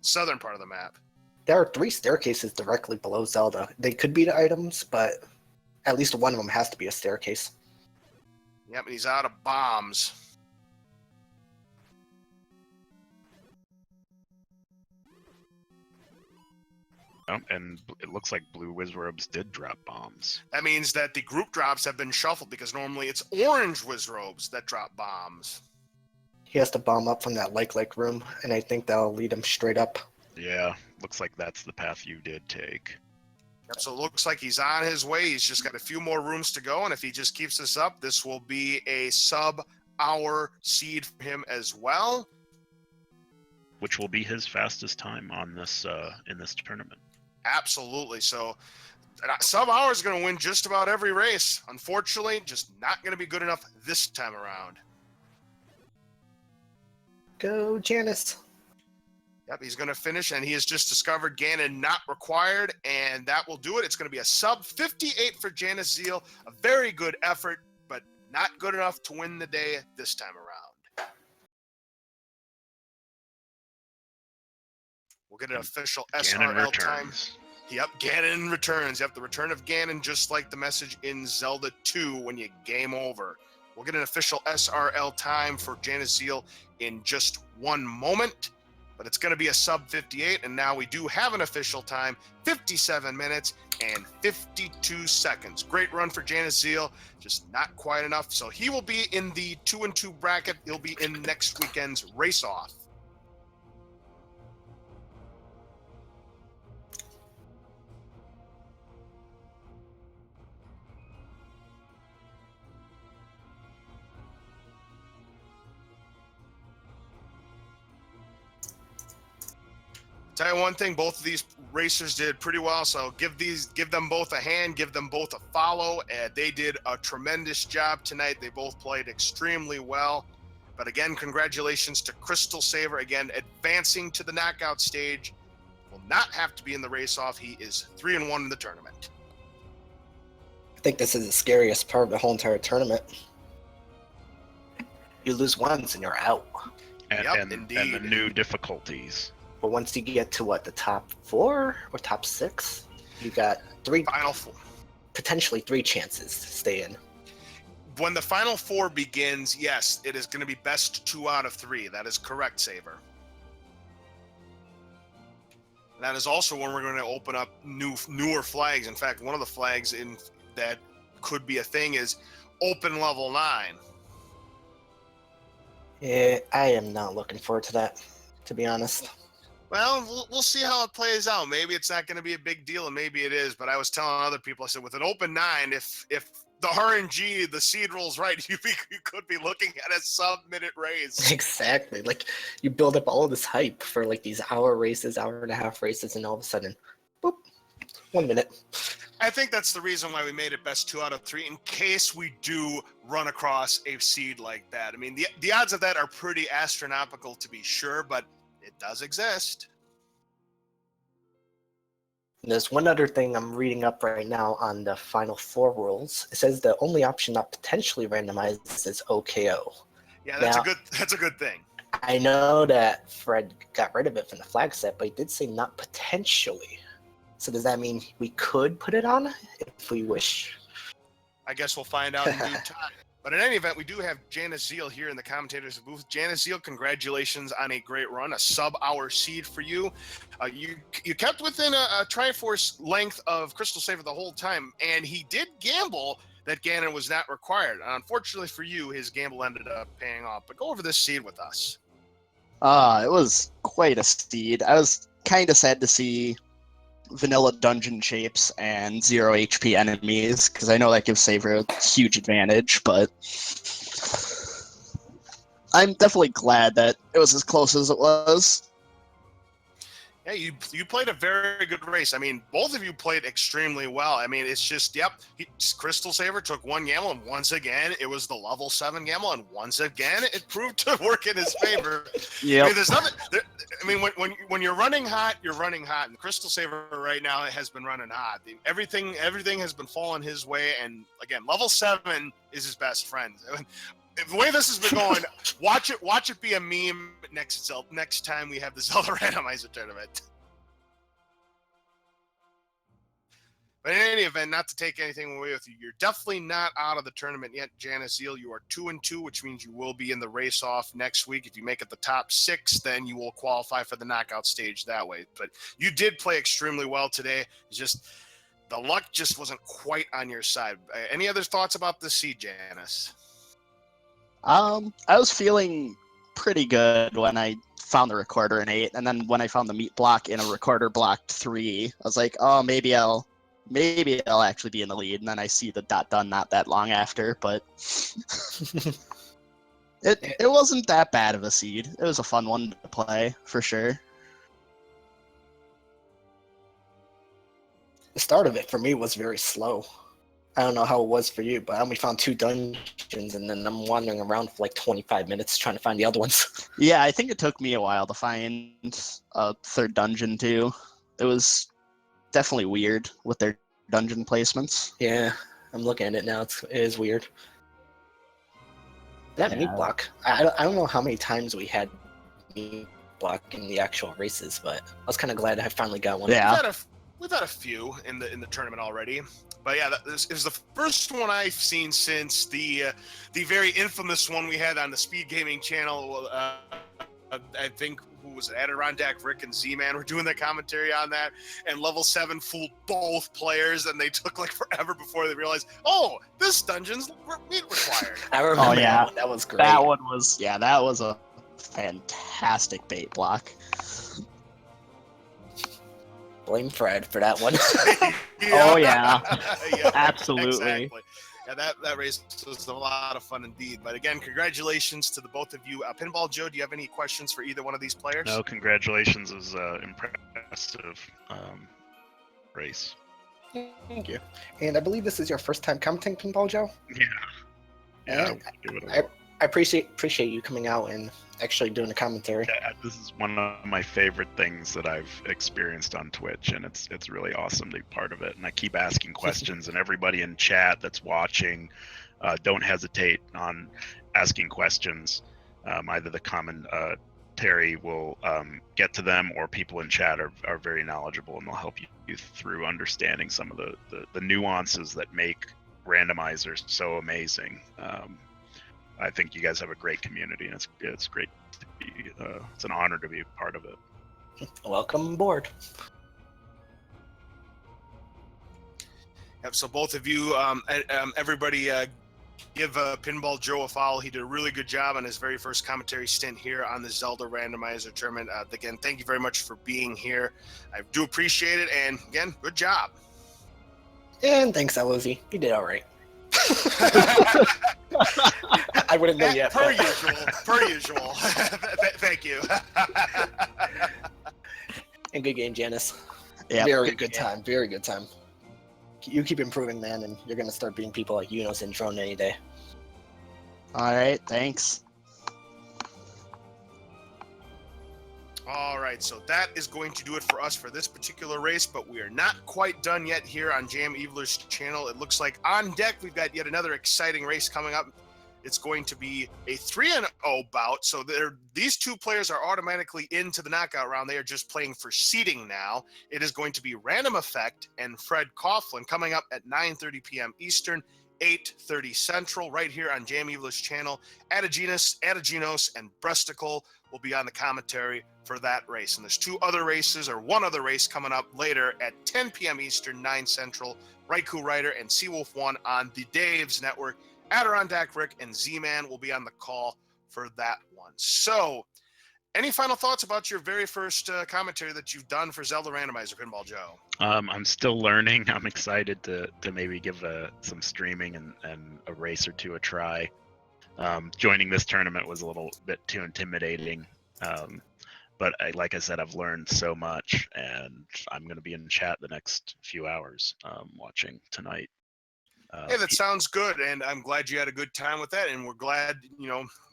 southern part of the map. There are 3 staircases directly below Zelda. They could be the items, but at least one of them has to be a staircase. Yep, and he's out of bombs. And it looks like blue Wizrobes did drop bombs. That means that the group drops have been shuffled because normally it's orange Wizrobes that drop bombs. He has to bomb up from that like room, and I think that'll lead him straight up. Yeah, looks like that's the path you did take. Yep, so it looks like he's on his way. He's just got a few more rooms to go, and if he just keeps this up, this will be a sub-hour seed for him as well. Which will be his fastest time on this in this tournament. Absolutely. So sub-hour is going to win just about every race. Unfortunately, just not going to be good enough this time around. Go, Janus. Yep, he's going to finish, and he has just discovered Ganon not required, and that will do it. It's going to be a sub-58 for JanusZeal. A very good effort, but not good enough to win the day this time around. We'll get an official SRL time. Yep, Ganon returns. Yep, the return of Ganon, just like the message in Zelda 2 when you game over. We'll get an official SRL time for JanusZeal in just one moment, but it's going to be a sub-58, and now we do have an official time, 57 minutes and 52 seconds. Great run for JanusZeal, just not quite enough. So he will be in the 2-2 bracket. He'll be in next weekend's race-off. Tell you one thing, both of these racers did pretty well, so give them both a hand, give them both a follow. They did a tremendous job tonight. They both played extremely well. But again, congratulations to CrystalSaver, again, advancing to the knockout stage. Will not have to be in the race-off. He is 3-1 in the tournament. I think this is the scariest part of the whole entire tournament. You lose once and you're out. And the new difficulties. But once you get to the top 4 or top 6, you got potentially 3 chances to stay in. When the final 4 begins, yes, it is going to be best 2 out of 3. That is correct, Saver. That is also when we're going to open up newer flags. In fact, one of the flags in that could be a thing is open level 9. Yeah, I am not looking forward to that, to be honest. Well, we'll see how it plays out. Maybe it's not going to be a big deal, and maybe it is. But I was telling other people, I said, with an open 9, if the RNG, the seed rolls right, you could be looking at a sub-minute race. Exactly. Like, you build up all of this hype for like these hour races, hour and a half races, and all of a sudden, boop, 1 minute. I think that's the reason why we made it best 2 out of 3, in case we do run across a seed like that. I mean, the odds of that are pretty astronomical, to be sure, but it does exist. There's one other thing I'm reading up right now on the Final 4 rules. It says the only option not potentially randomized is OKO. Yeah, that's a good thing. I know that Fred got rid of it from the flag set, but he did say not potentially. So does that mean we could put it on if we wish? I guess we'll find out in due time. But in any event, we do have JanusZeal here in the commentators booth. JanusZeal, congratulations on a great run, a sub-hour seed for you. You kept within a Triforce length of CrystalSaver the whole time, and he did gamble that Ganon was not required. Unfortunately for you, his gamble ended up paying off. But go over this seed with us. It was quite a seed. I was kind of sad to see vanilla dungeon shapes and 0 HP enemies, because I know that gives Saver a huge advantage, but I'm definitely glad that it was as close as it was. Yeah, you played a very good race. I mean, both of you played extremely well. I mean, it's just, CrystalSaver took 1 gamble, and once again, it was the level 7 gamble, and once again, it proved to work in his favor. Yeah. I mean, there's nothing. I mean, when you're running hot, you're running hot, and CrystalSaver right now has been running hot. Everything has been falling his way, and again, level 7 is his best friend. The way this has been going, watch it be a meme next time we have the Zelda Randomizer tournament. But in any event, not to take anything away with you, you're definitely not out of the tournament yet, JanusZeal. You are 2-2, which means you will be in the race off next week. If you make it the top 6, then you will qualify for the knockout stage that way. But you did play extremely well today. It's just the luck just wasn't quite on your side. Any other thoughts about this seed, Janus? I was feeling pretty good when I found the recorder in 8, and then when I found the meat block in a recorder blocked 3, I was like, oh, maybe I'll actually be in the lead, and then I see the dot done not that long after, but it wasn't that bad of a seed. It was a fun one to play, for sure. The start of it for me was very slow. I don't know how it was for you, but I only found 2 dungeons, and then I'm wandering around for like 25 minutes trying to find the other ones. Yeah, I think it took me a while to find a 3rd dungeon, too. It was definitely weird with their dungeon placements. Yeah, I'm looking at it now. It is weird. That meat block, I don't know how many times we had meat block in the actual races, but I was kind of glad I finally got one. Yeah. We've had a few in the tournament already, but yeah, this is the first one I've seen since the very infamous one we had on the Speed Gaming channel. I think who was it? Adirondack, Rick, and Z-Man were doing the commentary on that, and level 7 fooled both players, and they took like forever before they realized, oh, this dungeon's meat required. I remember. Oh, yeah. That was great. That was a fantastic bait block. Blame Fred for that one. Oh, yeah. Yep, Absolutely. Exactly. Yeah, that race was a lot of fun indeed. But again, congratulations to the both of you. Pinball Joe, do you have any questions for either one of these players? No, congratulations. It was impressive race. Thank you. And I believe this is your first time commenting, Pinball Joe? Yeah. Yeah, And give it a I appreciate you coming out and actually doing the commentary. Yeah, this is one of my favorite things that I've experienced on Twitch, and it's really awesome to be part of it. And I keep asking questions, and everybody in chat that's watching, don't hesitate on asking questions. Either the commentary will get to them, or people in chat are very knowledgeable, and they'll help you through understanding some of the nuances that make randomizers so amazing. I think you guys have a great community, and it's great to be. It's an honor to be a part of it. Welcome aboard. Yep, so both of you, everybody Give Pinball Joe a follow. He did a really good job on his very first commentary stint here on the Zelda Randomizer tournament. Again, thank you very much for being here. I do appreciate it, and again, good job. And thanks, LOZ. You did all right. I wouldn't know yet. Per but- usual. Per usual. Thank you. And good game, Janus. Yeah, Very good time. Very good time. You keep improving, man, and you're gonna start beating people like Unos and Drone any day. All right, thanks. All right, so that is going to do it for us for this particular race, but we are not quite done yet here on JamEvil's channel. It looks like on deck we've got yet another exciting race coming up. It's going to be a 3-0 bout, so these two players are automatically into the knockout round. They are just playing for seeding now. It is going to be Random Effect and Fred Coughlin coming up at 9:30 p.m. Eastern, 8:30 Central, right here on JamEvil's channel. Adaginos, and Bresticle will be on the commentary for that race. And there's one other race coming up later at 10 p.m. Eastern, 9 Central. Raikou Rider and Seawolf 1 on the Dave's Network. Adirondack Rick and Z-Man will be on the call for that one. So, any final thoughts about your very first commentary that you've done for Zelda Randomizer, Pinball Joe? I'm still learning. I'm excited to maybe give some streaming and a race or two a try. Joining this tournament was a little bit too intimidating. But like I said, I've learned so much, and I'm going to be in chat the next few hours watching tonight. Hey, that sounds good, and I'm glad you had a good time with that, and we're glad,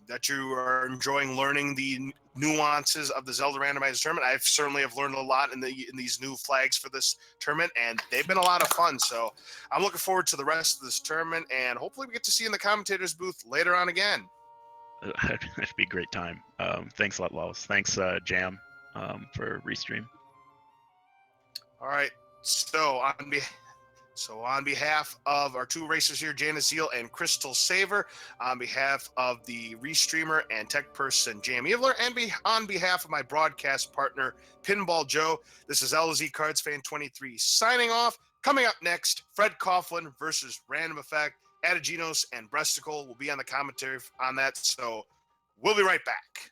that you are enjoying learning the nuances of the Zelda Randomizer tournament. I certainly have learned a lot in these new flags for this tournament, and they've been a lot of fun. So I'm looking forward to the rest of this tournament, and hopefully we get to see you in the commentators booth later on again. It'd be a great time. Thanks a lot, Lois. Thanks, Jam, for restream. All right, so on behalf of our two racers here, JanusZeal and CrystalSaver, on behalf of the restreamer and tech person JamEvil, and on behalf of my broadcast partner Pinball Joe, this is LZ Cards Fan 23 signing off. Coming up next, Fred Coughlin versus Random Effect. Adaginos and Bresticle will be on the commentary on that, so we'll be right back.